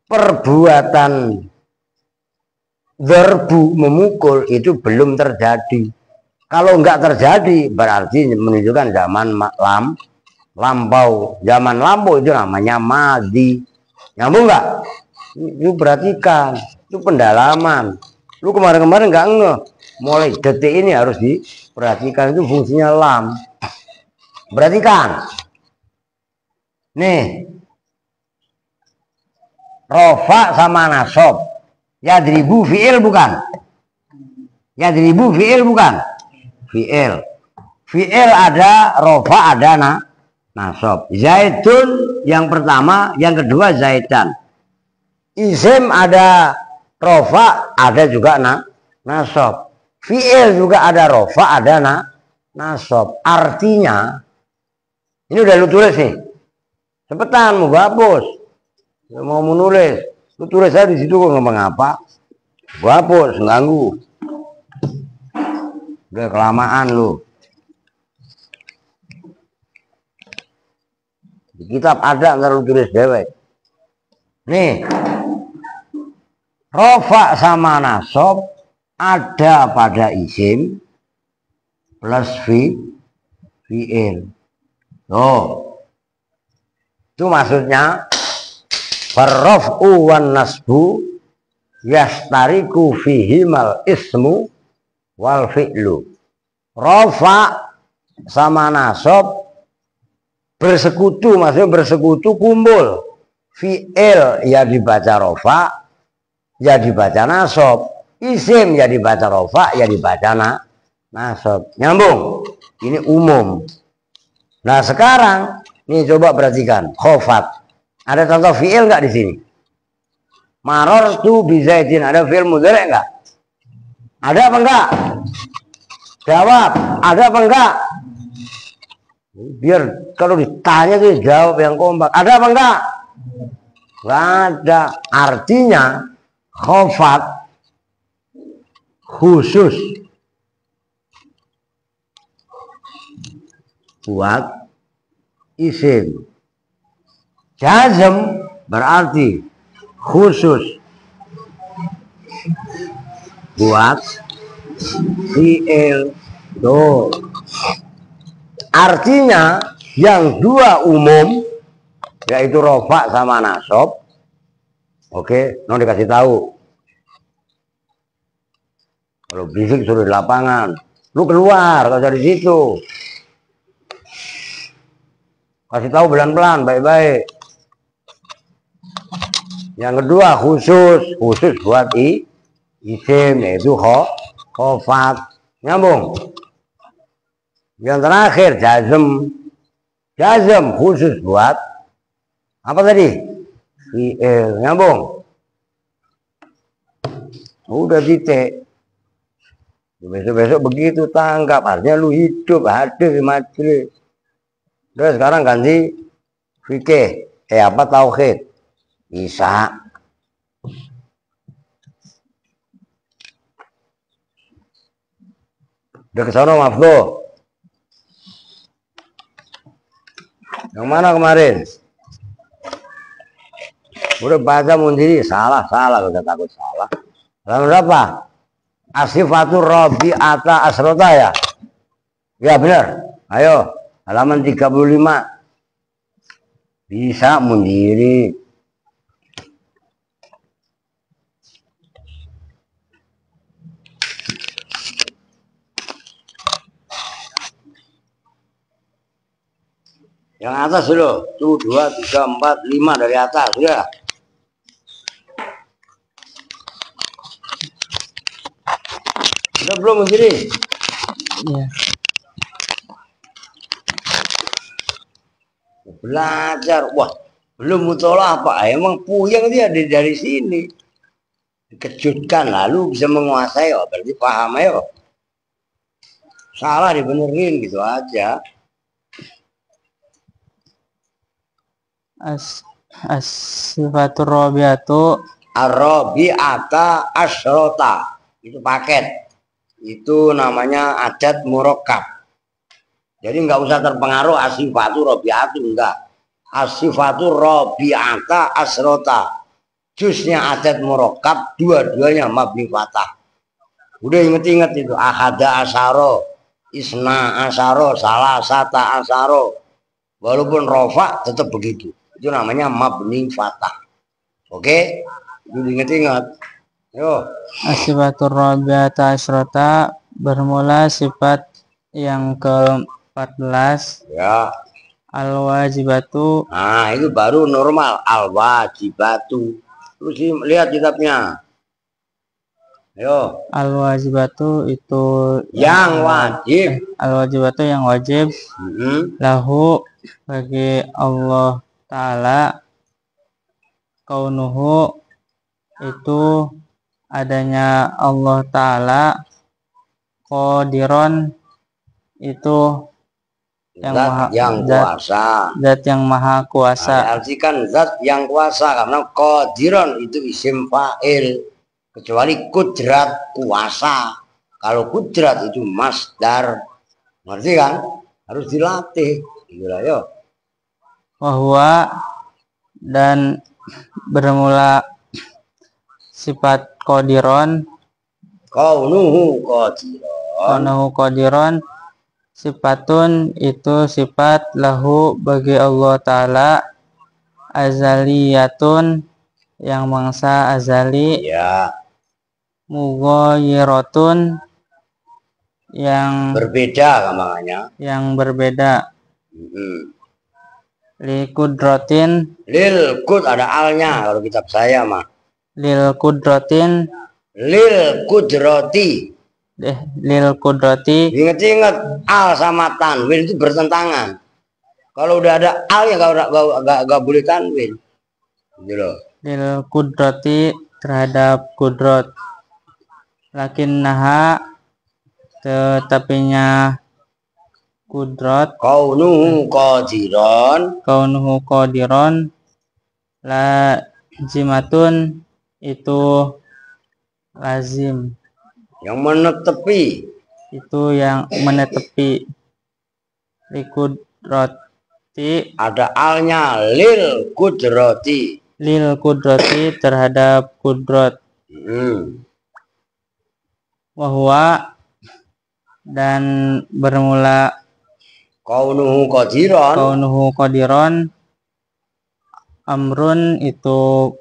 [SPEAKER 2] perbuatan darbu memukul itu belum terjadi. Kalau enggak terjadi berarti menunjukkan zaman lampau. Zaman lampau itu namanya madi. Nyambung enggak? Itu perhatikan, itu pendalaman. Lu kemarin-kemarin enggak ngeh. Mulai detik ini harus diperhatikan, itu fungsinya lam. Perhatikan. Nih. Rofa sama nasob. Yadribu fi'il bukan? Yadribu fi'il bukan? Fi'il. Fi'il ada, rofa ada nasob. Zaitun yang pertama, yang kedua zaitan. Isim ada rofa, ada juga nasob. Fi'il juga ada rofa, ada nasob. Artinya, ini udah lu tulis nih. Cepetan mau hapus. Mau menulis, lu tulis aja di situ kok nggak mengapa. Gua hapus, ganggu. Udah kelamaan lu. Di kitab ada ntar lu tulis dewek. Nih, rofa sama nasob ada pada isim plus fi'il. Tuh. Itu maksudnya farraf'u wan nasbu yastariku fihimal ismu wal fi'lu. Rafa sama nasob bersekutu, maksudnya bersekutu kumpul. Fi'il ya dibaca rofa, ya dibaca nasob. Isim ya dibaca rofa, ya dibaca nasob. Nyambung. Ini umum. Nah sekarang nih coba perhatikan khofat. Ada contoh fi'il nggak di sini? Maror tu bizaidin, ada fi'il mudhari nggak? Ada apa enggak? Jawab. Ada apa enggak? Biar kalau ditanya tuh jawab yang kompak. Ada apa enggak? Nggak ada. Artinya khofat khusus buat isim. Jazm berarti khusus buat fi'il. Tuh. Artinya yang dua umum yaitu rofa sama nasob. Oke, non dikasih tahu. Kalau bisik suruh di lapangan, lu keluar, kalau dari situ. Kasih tahu pelan-pelan, baik-baik. Yang kedua khusus buat isim yaitu khofat. Nyambung. Yang terakhir jazm khusus buat apa tadi? Fi'il. Nyambung. Udah titik. Besok-besok begitu tangkap, artinya lu hidup hadir di majelis. Udah sekarang ganti fikih, apa tauhid. Bisa. Udah ke sana Mafdo. Yang mana kemarin? Udah baca mundiri, salah, udah takut salah. Halaman berapa? Asifatur Rabi'ata Asrota ya? Ya benar. Ayo, halaman 35. Bisa mundiri. Yang atas dulu. 1, 2, 3, 4, 5 dari atas. Sudah. Udah belum mundiri?
[SPEAKER 1] Iya.
[SPEAKER 2] Belajar. Wah, belum mutolah apa? Emang puyeng dia dari sini. dikejutkan lalu bisa menguasai, oh berarti paham ayo. Salah dibenerin gitu aja.
[SPEAKER 1] As-sifatur rabiatu
[SPEAKER 2] Ar-rabi'ata asyrota. Itu paket. Itu namanya adat murakkab. Jadi nggak usah terpengaruh asifatu rabi'atu, enggak. Asifatu rabi'ata asyrota. Jusnya adat murakkab, dua-duanya mabni fathah. Udah inget-inget itu. Ahada asyaro, isna asyaro, salasata asyaro. Walaupun rofa tetap begitu. Itu namanya mabni fathah. Oke? Itu inget-inget. Yo.
[SPEAKER 1] as-sifatur rabiata asyrota bermula sifat yang ke-14
[SPEAKER 2] Ya.
[SPEAKER 1] al-wajibatu.
[SPEAKER 2] Nah, itu baru normal. Al-wajibatu. Terus lihat kitabnya. Yo.
[SPEAKER 1] Al-wajibatu itu
[SPEAKER 2] Yang wajib.
[SPEAKER 1] Al-wajibatu yang wajib. Lahu bagi Allah Ta'ala. Kaunuhu itu adanya Allah Ta'ala. Qadiron itu
[SPEAKER 2] Zat yang kuasa.
[SPEAKER 1] Zat yang maha kuasa.
[SPEAKER 2] Nah, artikan zat yang kuasa karena qadiron itu isim fa'il. Kecuali kudrat, kuasa. Kalau kudrat itu masdar. Ngerti kan? Harus dilatih. Gila, yo.
[SPEAKER 1] Wahwa dan bermula sifat qadiron.
[SPEAKER 2] Kaunuhu qadiron.
[SPEAKER 1] Kaunuhu qadiron. Sifatun itu sifat lahu bagi Allah Ta'ala. Azaliyatun yang mangsa azali.
[SPEAKER 2] Ya.
[SPEAKER 1] Mughayiratun yang
[SPEAKER 2] berbeda namanya.
[SPEAKER 1] Yang berbeda. Lil kudratin.
[SPEAKER 2] Lil kud ada alnya kalau kitab saya mah.
[SPEAKER 1] Lil kudratin.
[SPEAKER 2] Lil kudrati.
[SPEAKER 1] Lil kudrati.
[SPEAKER 2] Ingat-ingat al sama tanwin itu bertentangan. Kalau udah ada al ya gak boleh tanwin. Gitu.
[SPEAKER 1] Lil kudrati terhadap kudrat. Lakinnaha tetapinya kudrat.
[SPEAKER 2] Kaunuhu qadiron.
[SPEAKER 1] Kaunuhu qadiron. Lazimatun itu lazim.
[SPEAKER 2] Yang menetepi.
[SPEAKER 1] Itu yang menetepi. Likudrati.
[SPEAKER 2] Ada alnya lil kudrati.
[SPEAKER 1] Lil kudrati terhadap kudrat. Wahwa dan bermula
[SPEAKER 2] kaunuhu qadiron.
[SPEAKER 1] Kaunuhu qadiron. Amrun itu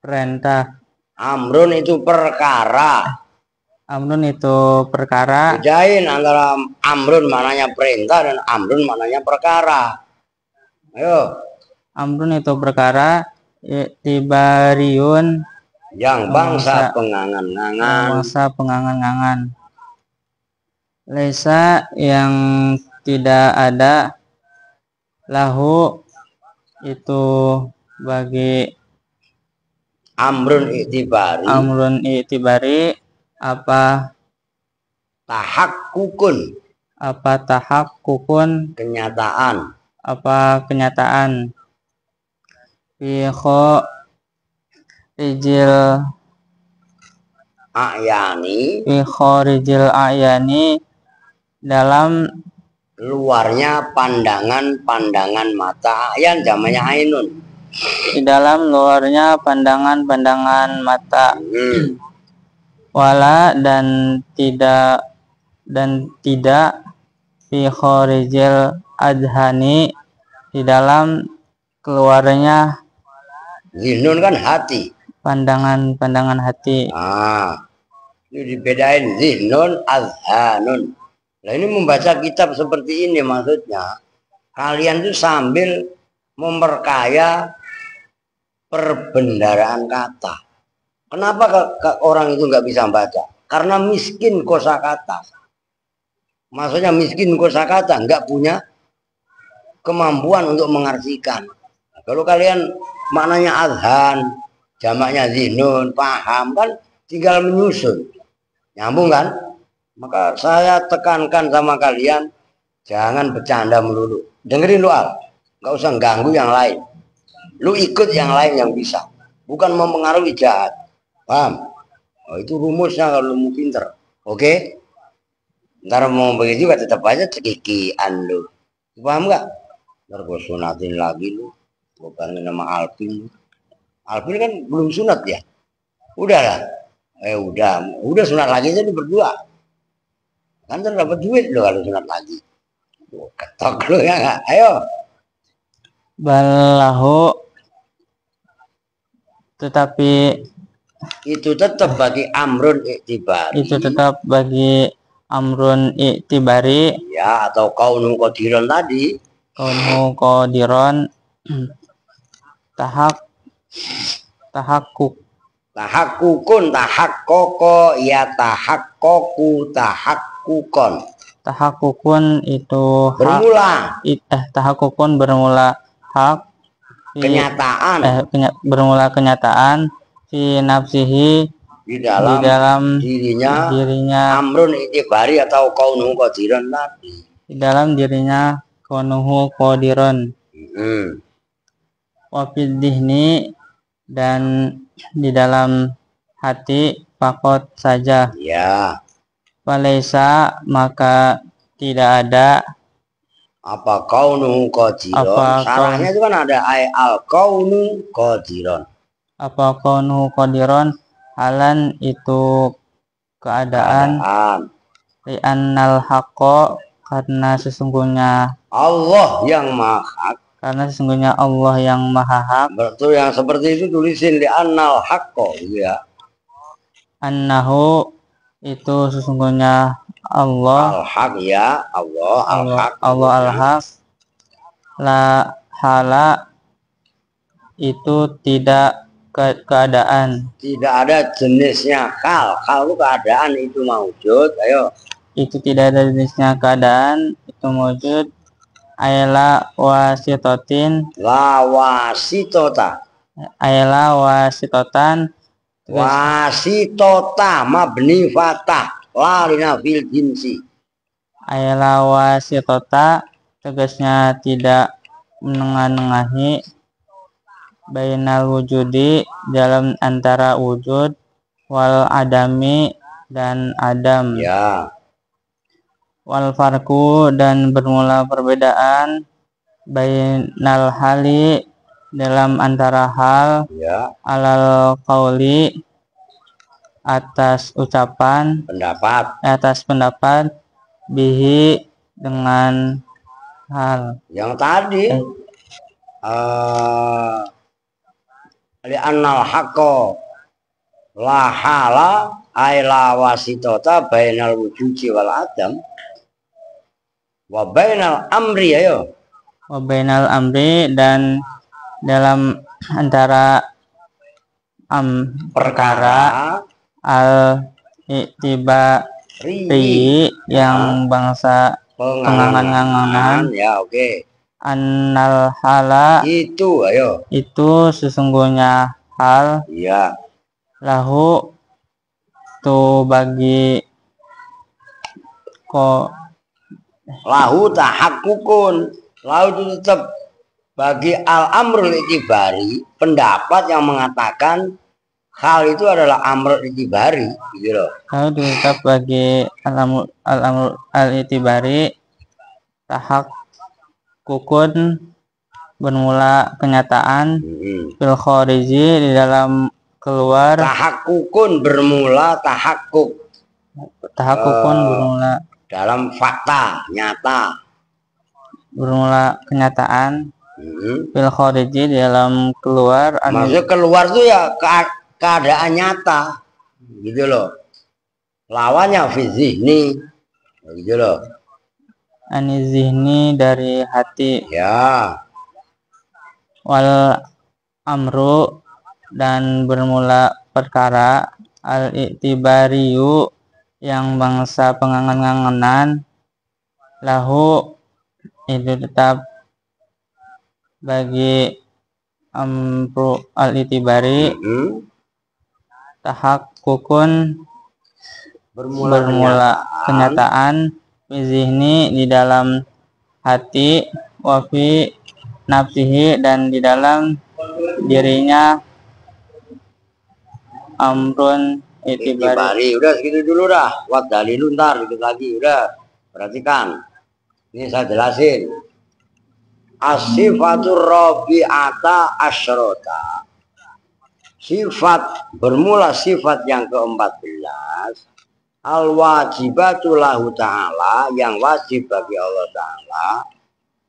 [SPEAKER 1] perintah.
[SPEAKER 2] Amrun itu perkara.
[SPEAKER 1] Amrun itu perkara.
[SPEAKER 2] Bedain antara amrun maknanya perintah dan amrun maknanya perkara. Ayo.
[SPEAKER 1] Amrun itu perkara. Tibariun
[SPEAKER 2] yang bangsa pengangan-angan.
[SPEAKER 1] Bangsa pengangan-angan. Laisa yang tidak ada. Lahu itu bagi
[SPEAKER 2] amrun itibari.
[SPEAKER 1] Amrun itibari apa
[SPEAKER 2] tahakkukun.
[SPEAKER 1] Apa tahakkukun
[SPEAKER 2] kenyataan.
[SPEAKER 1] Apa kenyataan. Fi kharijil
[SPEAKER 2] a'yani.
[SPEAKER 1] Fi kharijil a'yani dalam
[SPEAKER 2] luarnya pandangan-pandangan mata. Ayan namanya ainun.
[SPEAKER 1] Di dalam luarnya pandangan-pandangan mata. Wala dan tidak fi kharijil adhani di dalam keluarnya
[SPEAKER 2] zihnun kan hati.
[SPEAKER 1] Pandangan-pandangan hati.
[SPEAKER 2] Ini dibedain zihnun adhanun. Nah ini membaca kitab seperti ini maksudnya kalian tuh sambil memperkaya perbendaraan kata. Kenapa orang itu nggak bisa baca? Karena miskin kosakata. Maksudnya miskin kosakata, nggak punya kemampuan untuk mengartikan. Nah, kalau kalian maknanya adhan, jamaknya zihnun, paham kan tinggal menyusun. Nyambung kan? Maka saya tekankan sama kalian, jangan bercanda melulu. Dengerin lu Al, nggak usah ganggu yang lain. Lu ikut yang lain yang bisa, bukan mempengaruhi jahat. Paham? Oh, itu rumusnya kalau lu mau pinter. Oke? Ntar mau begitu juga tetap aja cekikian lu. Paham nggak? Ntar gue sunatin lagi lu. Gue barengin sama Alvin. Alvin kan belum sunat ya? Udah lah. Udah sunat lagi aja lu berdua. Kan ntar dapat duit lu kalau sunat lagi. Ketok lu ya nggak? Ayo.
[SPEAKER 1] Balahu, tetapi
[SPEAKER 2] itu tetap bagi amrun iktibari.
[SPEAKER 1] Itu tetap bagi amrun iktibari.
[SPEAKER 2] Ya, atau kaunu qadiron tadi.
[SPEAKER 1] Kaunu qadiron tahakkuk.
[SPEAKER 2] Tahakkukun, tahakkoko, ya tahakkoku, tahakkukon.
[SPEAKER 1] Tahakkukun itu
[SPEAKER 2] bermula.
[SPEAKER 1] Tahakkukun bermula hak.
[SPEAKER 2] Kenyataan.
[SPEAKER 1] Bermula kenyataan. Fi nafsihi,
[SPEAKER 2] di dalam dirinya amrun iktibari atau kaunuhu qadiron tadi.
[SPEAKER 1] Di dalam dirinya kaunuhu qadiron. Wa fid dhihni, dan di dalam hati fakot saja.
[SPEAKER 2] Ya.
[SPEAKER 1] Walaisa, maka tidak ada
[SPEAKER 2] apa kaunuhu qadiron. Salahnya itu kan ada al kaunu qadiron.
[SPEAKER 1] Apa kaunuhu qadiron, halan itu keadaan. Li'annal haqqo, karena sesungguhnya
[SPEAKER 2] Allah yang maha hak.
[SPEAKER 1] Karena sesungguhnya Allah yang maha hak.
[SPEAKER 2] Betul, yang seperti itu tulisin li'annal haqqo ya.
[SPEAKER 1] Annahu, itu sesungguhnya Allah
[SPEAKER 2] al-haq ya. Allah
[SPEAKER 1] al-haq. La hala, itu tidak keadaan.
[SPEAKER 2] Tidak ada jenisnya hal. Hal itu keadaan, itu maujud. Ayo.
[SPEAKER 1] Itu tidak ada jenisnya keadaan, itu maujud. Ayla wasitotin.
[SPEAKER 2] La wasitota.
[SPEAKER 1] Ayla wasitotan.
[SPEAKER 2] Wasitota mabni fatah. La lina fil jinsi.
[SPEAKER 1] Ayla wasitota, tegasnya tidak menengah-nengahi. Bainal wujudi, dalam antara wujud, wal adami, dan adam.
[SPEAKER 2] Ya.
[SPEAKER 1] Wal farku, dan bermula perbedaan. Bainal hali, dalam antara hal.
[SPEAKER 2] Ya.
[SPEAKER 1] Alal qauli, atas ucapan. Atas pendapat. Bihi, dengan hal.
[SPEAKER 2] Yang tadi li'annal haqqo la hala ay la wasitota bainal wujudi wal adam wa bainal amri. Ayo.
[SPEAKER 1] Wa bainal amri, dan dalam antara perkara al iktibari, yang bangsa pengangan-anganan.
[SPEAKER 2] Ya, oke.
[SPEAKER 1] Annal hala,
[SPEAKER 2] itu. Ayo.
[SPEAKER 1] Itu sesungguhnya hal.
[SPEAKER 2] Iya.
[SPEAKER 1] Lahu, tu bagi
[SPEAKER 2] lahu tahakkukun. Lahu itu tetap bagi al-amrul iktibari, pendapat yang mengatakan hal itu adalah amrul iktibari, gitu loh.
[SPEAKER 1] Lahu tetap bagi al-amrul al-iktibari, tahakkukun, bermula kenyataan. Fil khariji, di dalam keluar.
[SPEAKER 2] Tahakkukun bermula tahakkuk.
[SPEAKER 1] Tahakkukun bermula
[SPEAKER 2] dalam fakta nyata.
[SPEAKER 1] Bermula kenyataan. Fil khariji, di dalam keluar.
[SPEAKER 2] Maksudnya keluar tuh ya keadaan nyata, gitu loh. Lawannya fi zihni, gitu loh.
[SPEAKER 1] Anizihni, dari hati.
[SPEAKER 2] Ya.
[SPEAKER 1] Wal amru, dan bermula perkara. Al iktibariyu, yang bangsa pengangan-anganan. Lahu, itu tetap bagi amru al-itibari tahakkukun bermula kenyataan fizihni di dalam hati, wafi nafsihi dan di dalam dirinya, amrun itibari.
[SPEAKER 2] Udah segitu dulu dah. Wat dalilun ntar dikit lagi. Udah perhatikan. Ini saya jelasin. As-sifatur rabi'ata asyrota. Sifat bermula sifat yang ke-14. Al-wajibatu lahu ta'ala, yang wajib bagi Allah ta'ala.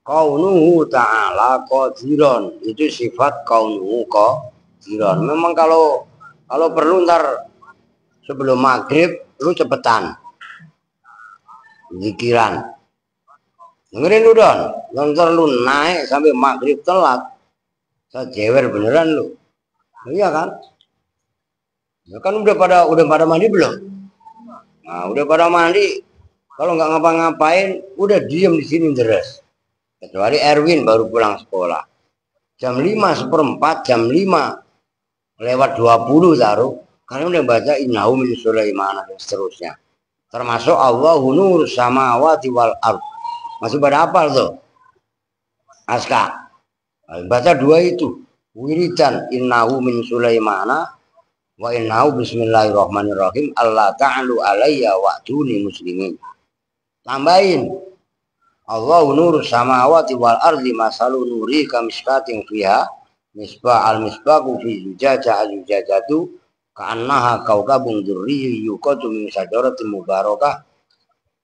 [SPEAKER 2] Kaunuhu ta'ala qadiron. Itu sifat kaunuhu qadiron. Memang kalau perlu ntar sebelum maghrib lu cepetan zikiran. Dengerin lu Don. Ntar lu naik sampai maghrib telat. Saya jewer beneran lu. Iya kan? Ya kan udah pada mandi belum? Nah, udah pada mandi. Kalau nggak ngapa-ngapain, udah diem di sini terus. Kecuali Erwin baru pulang sekolah. Jam 5:15, jam 5 lewat 20 taruh. Karena udah baca innahu min Sulaiman dan seterusnya. Termasuk Allahu nur samawati wal ard. Masih pada hafal tuh? Aska. Baca dua itu. Wiridan innahu min Sulaimana wa innahu bismillahirrahmanirrahim Allah ta'alu alayya wa'tuni muslimin. Tambahin Allahu nur samawati wal ardi masalu nuri kamiskatin fiha misbah al misbahu fi zujajah al zujajatu ka'annaha kaukabun durri yuqatu min syajaratin mubarakah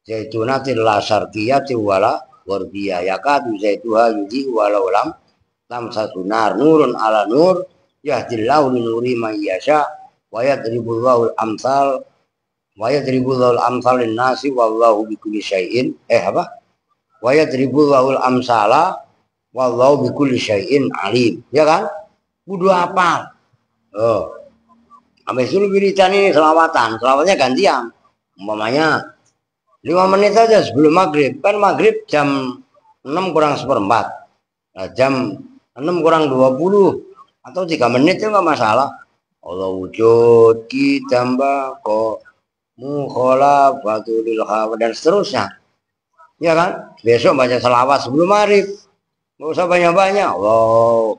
[SPEAKER 2] zaitunatin la syarqiyati wala warbiyah yakadu zaituha yudhi walau lam sasunar nurun ala nur yahdillahu linuri man yasha wa yadribullahu al-amsal lin-nasi wallahu bikulli syai'in wa yadribullahu al-amsala wallahu bikulli syai'in alim. Ya kan? Kudu hafal. Sampai suruh wiridan ini selawatnya gantian. Umpamanya 5 menit aja sebelum maghrib. Kan maghrib jam 6:04. Nah, jam 6:20 atau 3 menit itu nggak masalah. Allah wujud kita kok mukhalafatul hawa dan seterusnya. Ya kan? Besok baca selawat sebelum maghrib. Nggak usah banyak-banyak. Allah.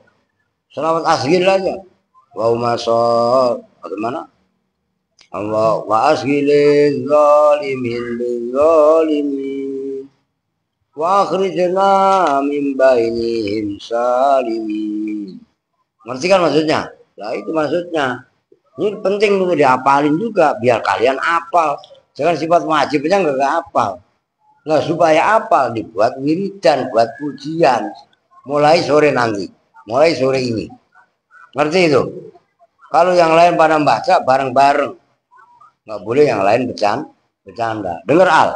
[SPEAKER 2] Selawat asgil aja. Allahumma sholli bagaimana? Allah wa asghilil zalimin wa akhrijna min bainihim salimin. Ngerti kan maksudnya? Nah itu maksudnya. Ini penting untuk dihafalin juga biar kalian hafal. Jangan sifat wajibnya nggak hafal. Nah supaya hafal dibuat wiridan, buat pujian. Mulai sore nanti, mulai sore ini. Ngerti itu? Kalau yang lain pada baca bareng-bareng, nggak boleh yang lain bercanda. Dengar Al.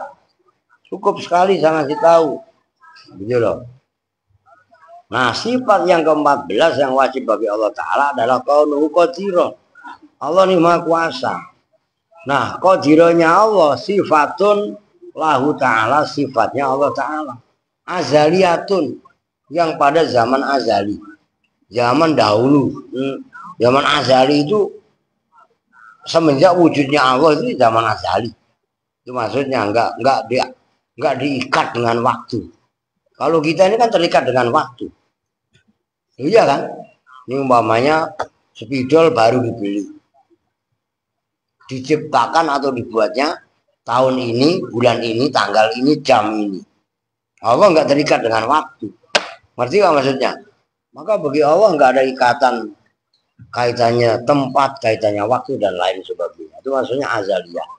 [SPEAKER 2] Cukup sekali saya ngasih tahu. Gitu loh. Nah, sifat yang ke-14 yang wajib bagi Allah Ta'ala adalah kaunuhu qadiron. Allah ini Maha Kuasa. Nah, qadironnya Allah sifatun lahu Ta'ala, sifatnya Allah Ta'ala. Azaliyatun, yang pada zaman azali. Zaman dahulu. Zaman azali itu semenjak wujudnya Allah itu zaman azali. Itu maksudnya enggak diikat dengan waktu. Kalau kita ini kan terikat dengan waktu. Iya kan? Ini umpamanya spidol baru dibeli. Diciptakan atau dibuatnya tahun ini, bulan ini, tanggal ini, jam ini. Allah enggak terikat dengan waktu. Ngerti nggak maksudnya? Maka bagi Allah enggak ada ikatan kaitannya tempat, kaitannya waktu dan lain sebagainya. Itu maksudnya azaliyah.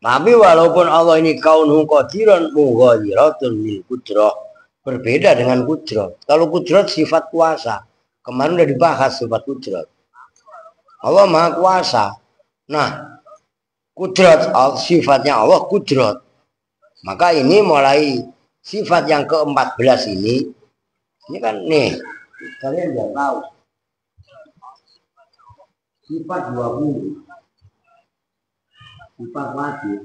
[SPEAKER 2] Tapi walaupun Allah ini kaunuhu qadiran mughayyiratun lil qudrah, berbeda dengan kudrat. Kalau kudrat sifat kuasa. Kemarin udah dibahas sifat kudrat. Allah Maha Kuasa. Nah, kudrat sifatnya Allah kudrat. Maka ini mulai sifat yang ke-14 ini kan nih, kalian udah tahu. Sifat 20. Sifat wajib.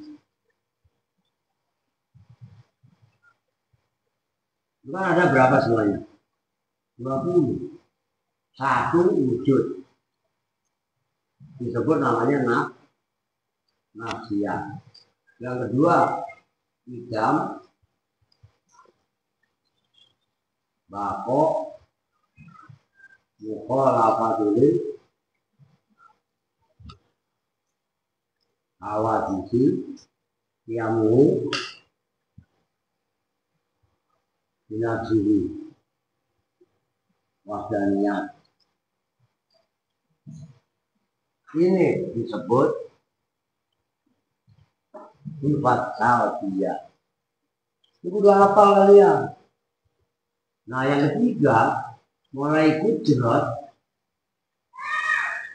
[SPEAKER 2] Kan ada berapa semuanya? 20. satu wujud, disebut namanya nafsiyah. Yang kedua, idam, bako, mukhalafatul hawadisi, yamu, binafsihi, wahdaniyat. Ini disebut sifat salbiyah. Itu udah hafal kalian. Nah, yang ketiga, mulai kudrat,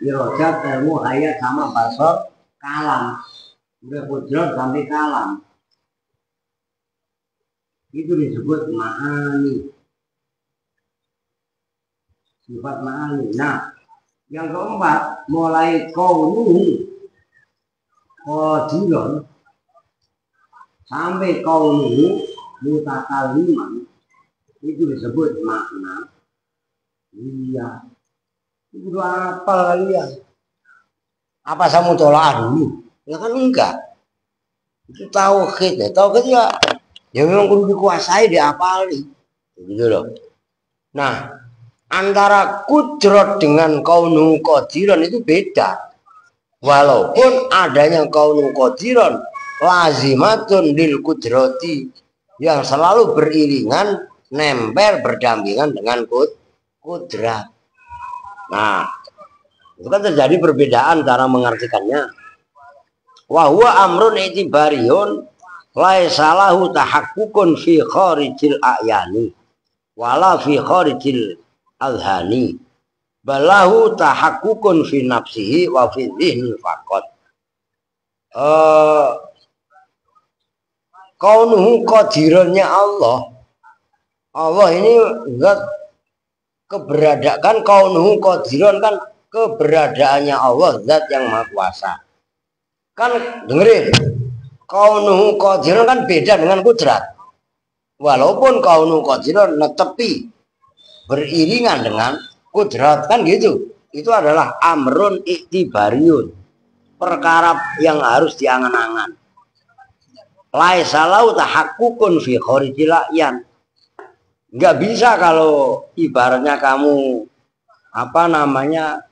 [SPEAKER 2] irojat, ilmu, hayat, sama basar, kalam. Udah kudrat sampai kalam. Itu disebut ma'ani. Sifat ma'ani. Nah, yang keempat, mulai kaunuhu qadiran sampai kaunuhu mutakaliman, itu disebut makna. Iya. Itu udah hafal kalian. Apa saya mau tolak dulu? Ya kan enggak. Itu tauhid ya. Tauhid ya memang perlu dikuasai, diapali. Gitu loh. Nah, antara kudrat dengan kaunuhu qadiran itu beda. Walaupun adanya kaunuhu qadiran lazimatun lil kudrati, yang selalu beriringan, nempel, berdampingan dengan kudrat. Nah, itu kan terjadi perbedaan cara mengartikannya. Wa huwa amrun i'tibariyun laisa lahu tahaqqukun fi kharijil a'yani wala fi kharijil adhani, balahu tahaqqukun fi nafsihi wa fi dhihni faqat. Kaunuhu qadirannya Allah ini zat keberadaan. Kaunuhu qadiran kan keberadaannya Allah, zat yang maha kuasa. Kan dengerin, kaunuhu qadiran kan beda dengan kudrat. Walaupun kaunuhu qadiran netepi beriringan dengan kudrat, kan gitu. Itu adalah amrun i'tibariyun, perkara yang harus diangan-angan. Laisa lahu tahaqqukun fi kharijil a'yan. Enggak bisa kalau ibaratnya kamu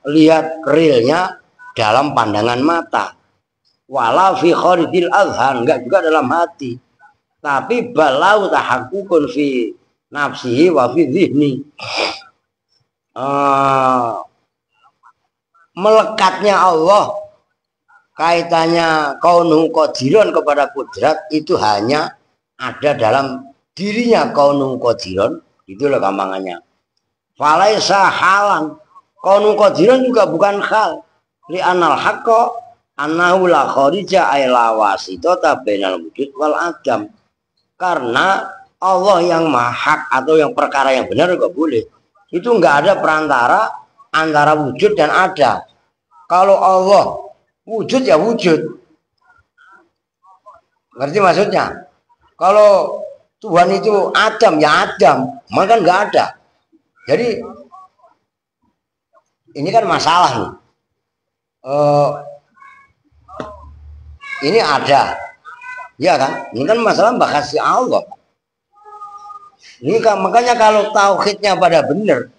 [SPEAKER 2] lihat realnya dalam pandangan mata. Wala fi kharijil adhan, enggak juga dalam hati. Tapi balau tahaqqukun fi nafsihi wa fi dhihni. Melekatnya Allah, kaitannya kaunuhu qadiran kepada kudrat, itu hanya ada dalam dirinya kaunuhu qadiran. Itulah gampangannya. Falaisa halan, kaunuhu qadiran juga bukan hal. Li anal haqqa annahu la kharija ay la wasitata bainal wujud wal adam. Karena Allah yang maha hak atau yang perkara yang benar juga boleh. Itu enggak ada perantara antara wujud dan ada. Kalau Allah wujud ya wujud. Ngerti maksudnya? Kalau Tuhan itu Adam ya Adam, maka nggak ada. Jadi ini kan masalah nih. Ini ada, ya kan? Ini kan masalah bahas Allah. Ini kan, makanya kalau tauhidnya pada benar,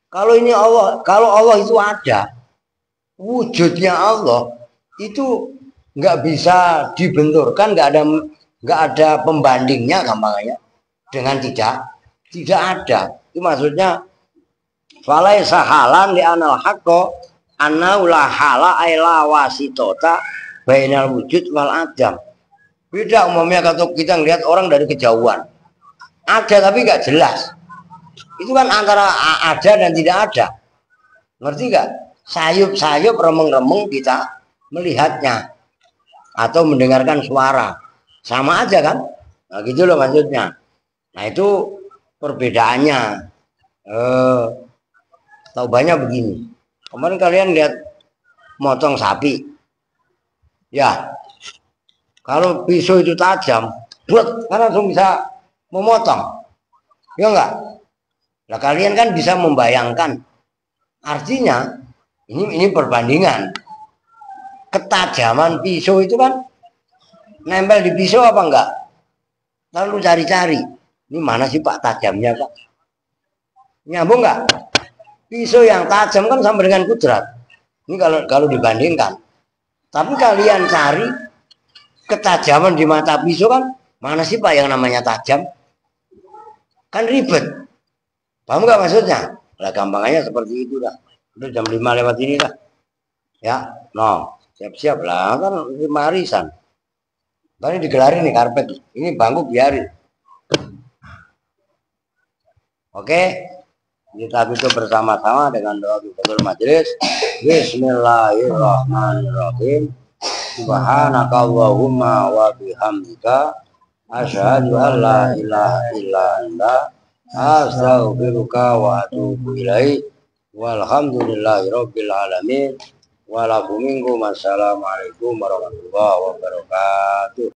[SPEAKER 2] kalau ini Allah, kalau Allah itu ada, wujudnya Allah itu nggak bisa dibenturkan, nggak ada pembandingnya gampangnya dengan tidak ada. Itu maksudnya falaisa halan li anal haqqo annahu la hala ay la wasitota bainal wujud wal adam. Beda umumnya kalau kita ngelihat orang dari kejauhan, ada tapi nggak jelas. Itu kan antara ada dan tidak ada. Ngerti nggak? Sayup-sayup, remeng-remeng kita melihatnya atau mendengarkan suara, sama aja kan? Nah gitu loh maksudnya. Nah itu perbedaannya. Tahu banyak begini. Kemarin kalian lihat motong sapi, ya. Kalau pisau itu tajam, buat kan langsung bisa memotong, ya enggak? Nah kalian kan bisa membayangkan Artinya ini perbandingan. Ketajaman pisau itu kan nempel di pisau apa enggak? Lalu cari-cari. Ini mana sih Pak tajamnya Pak? Nyambung enggak? Pisau yang tajam kan sama dengan kudrat. Ini kalau dibandingkan. Tapi kalian cari ketajaman di mata pisau kan mana sih Pak yang namanya tajam? Kan ribet. Paham nggak maksudnya? Lah gampangnya seperti itu dah. Udah jam 5 lewat ini dah. Ya, no, siap-siap lah kan marisan. Tadi digelarin nih karpet. Ini bangku biarin. Oke. Kita tutup bersama-sama dengan doa kifaratul majelis. Bismillahirrahmanirrahim. Subhanaka Allahumma wa bihamdika asyhadu an la ilaha illa anta astaghfiruka wa atubu ilaik. Walhamdulillahirabbil alamin. Walakum minkum assalamualaikum warahmatullahi wabarakatuh.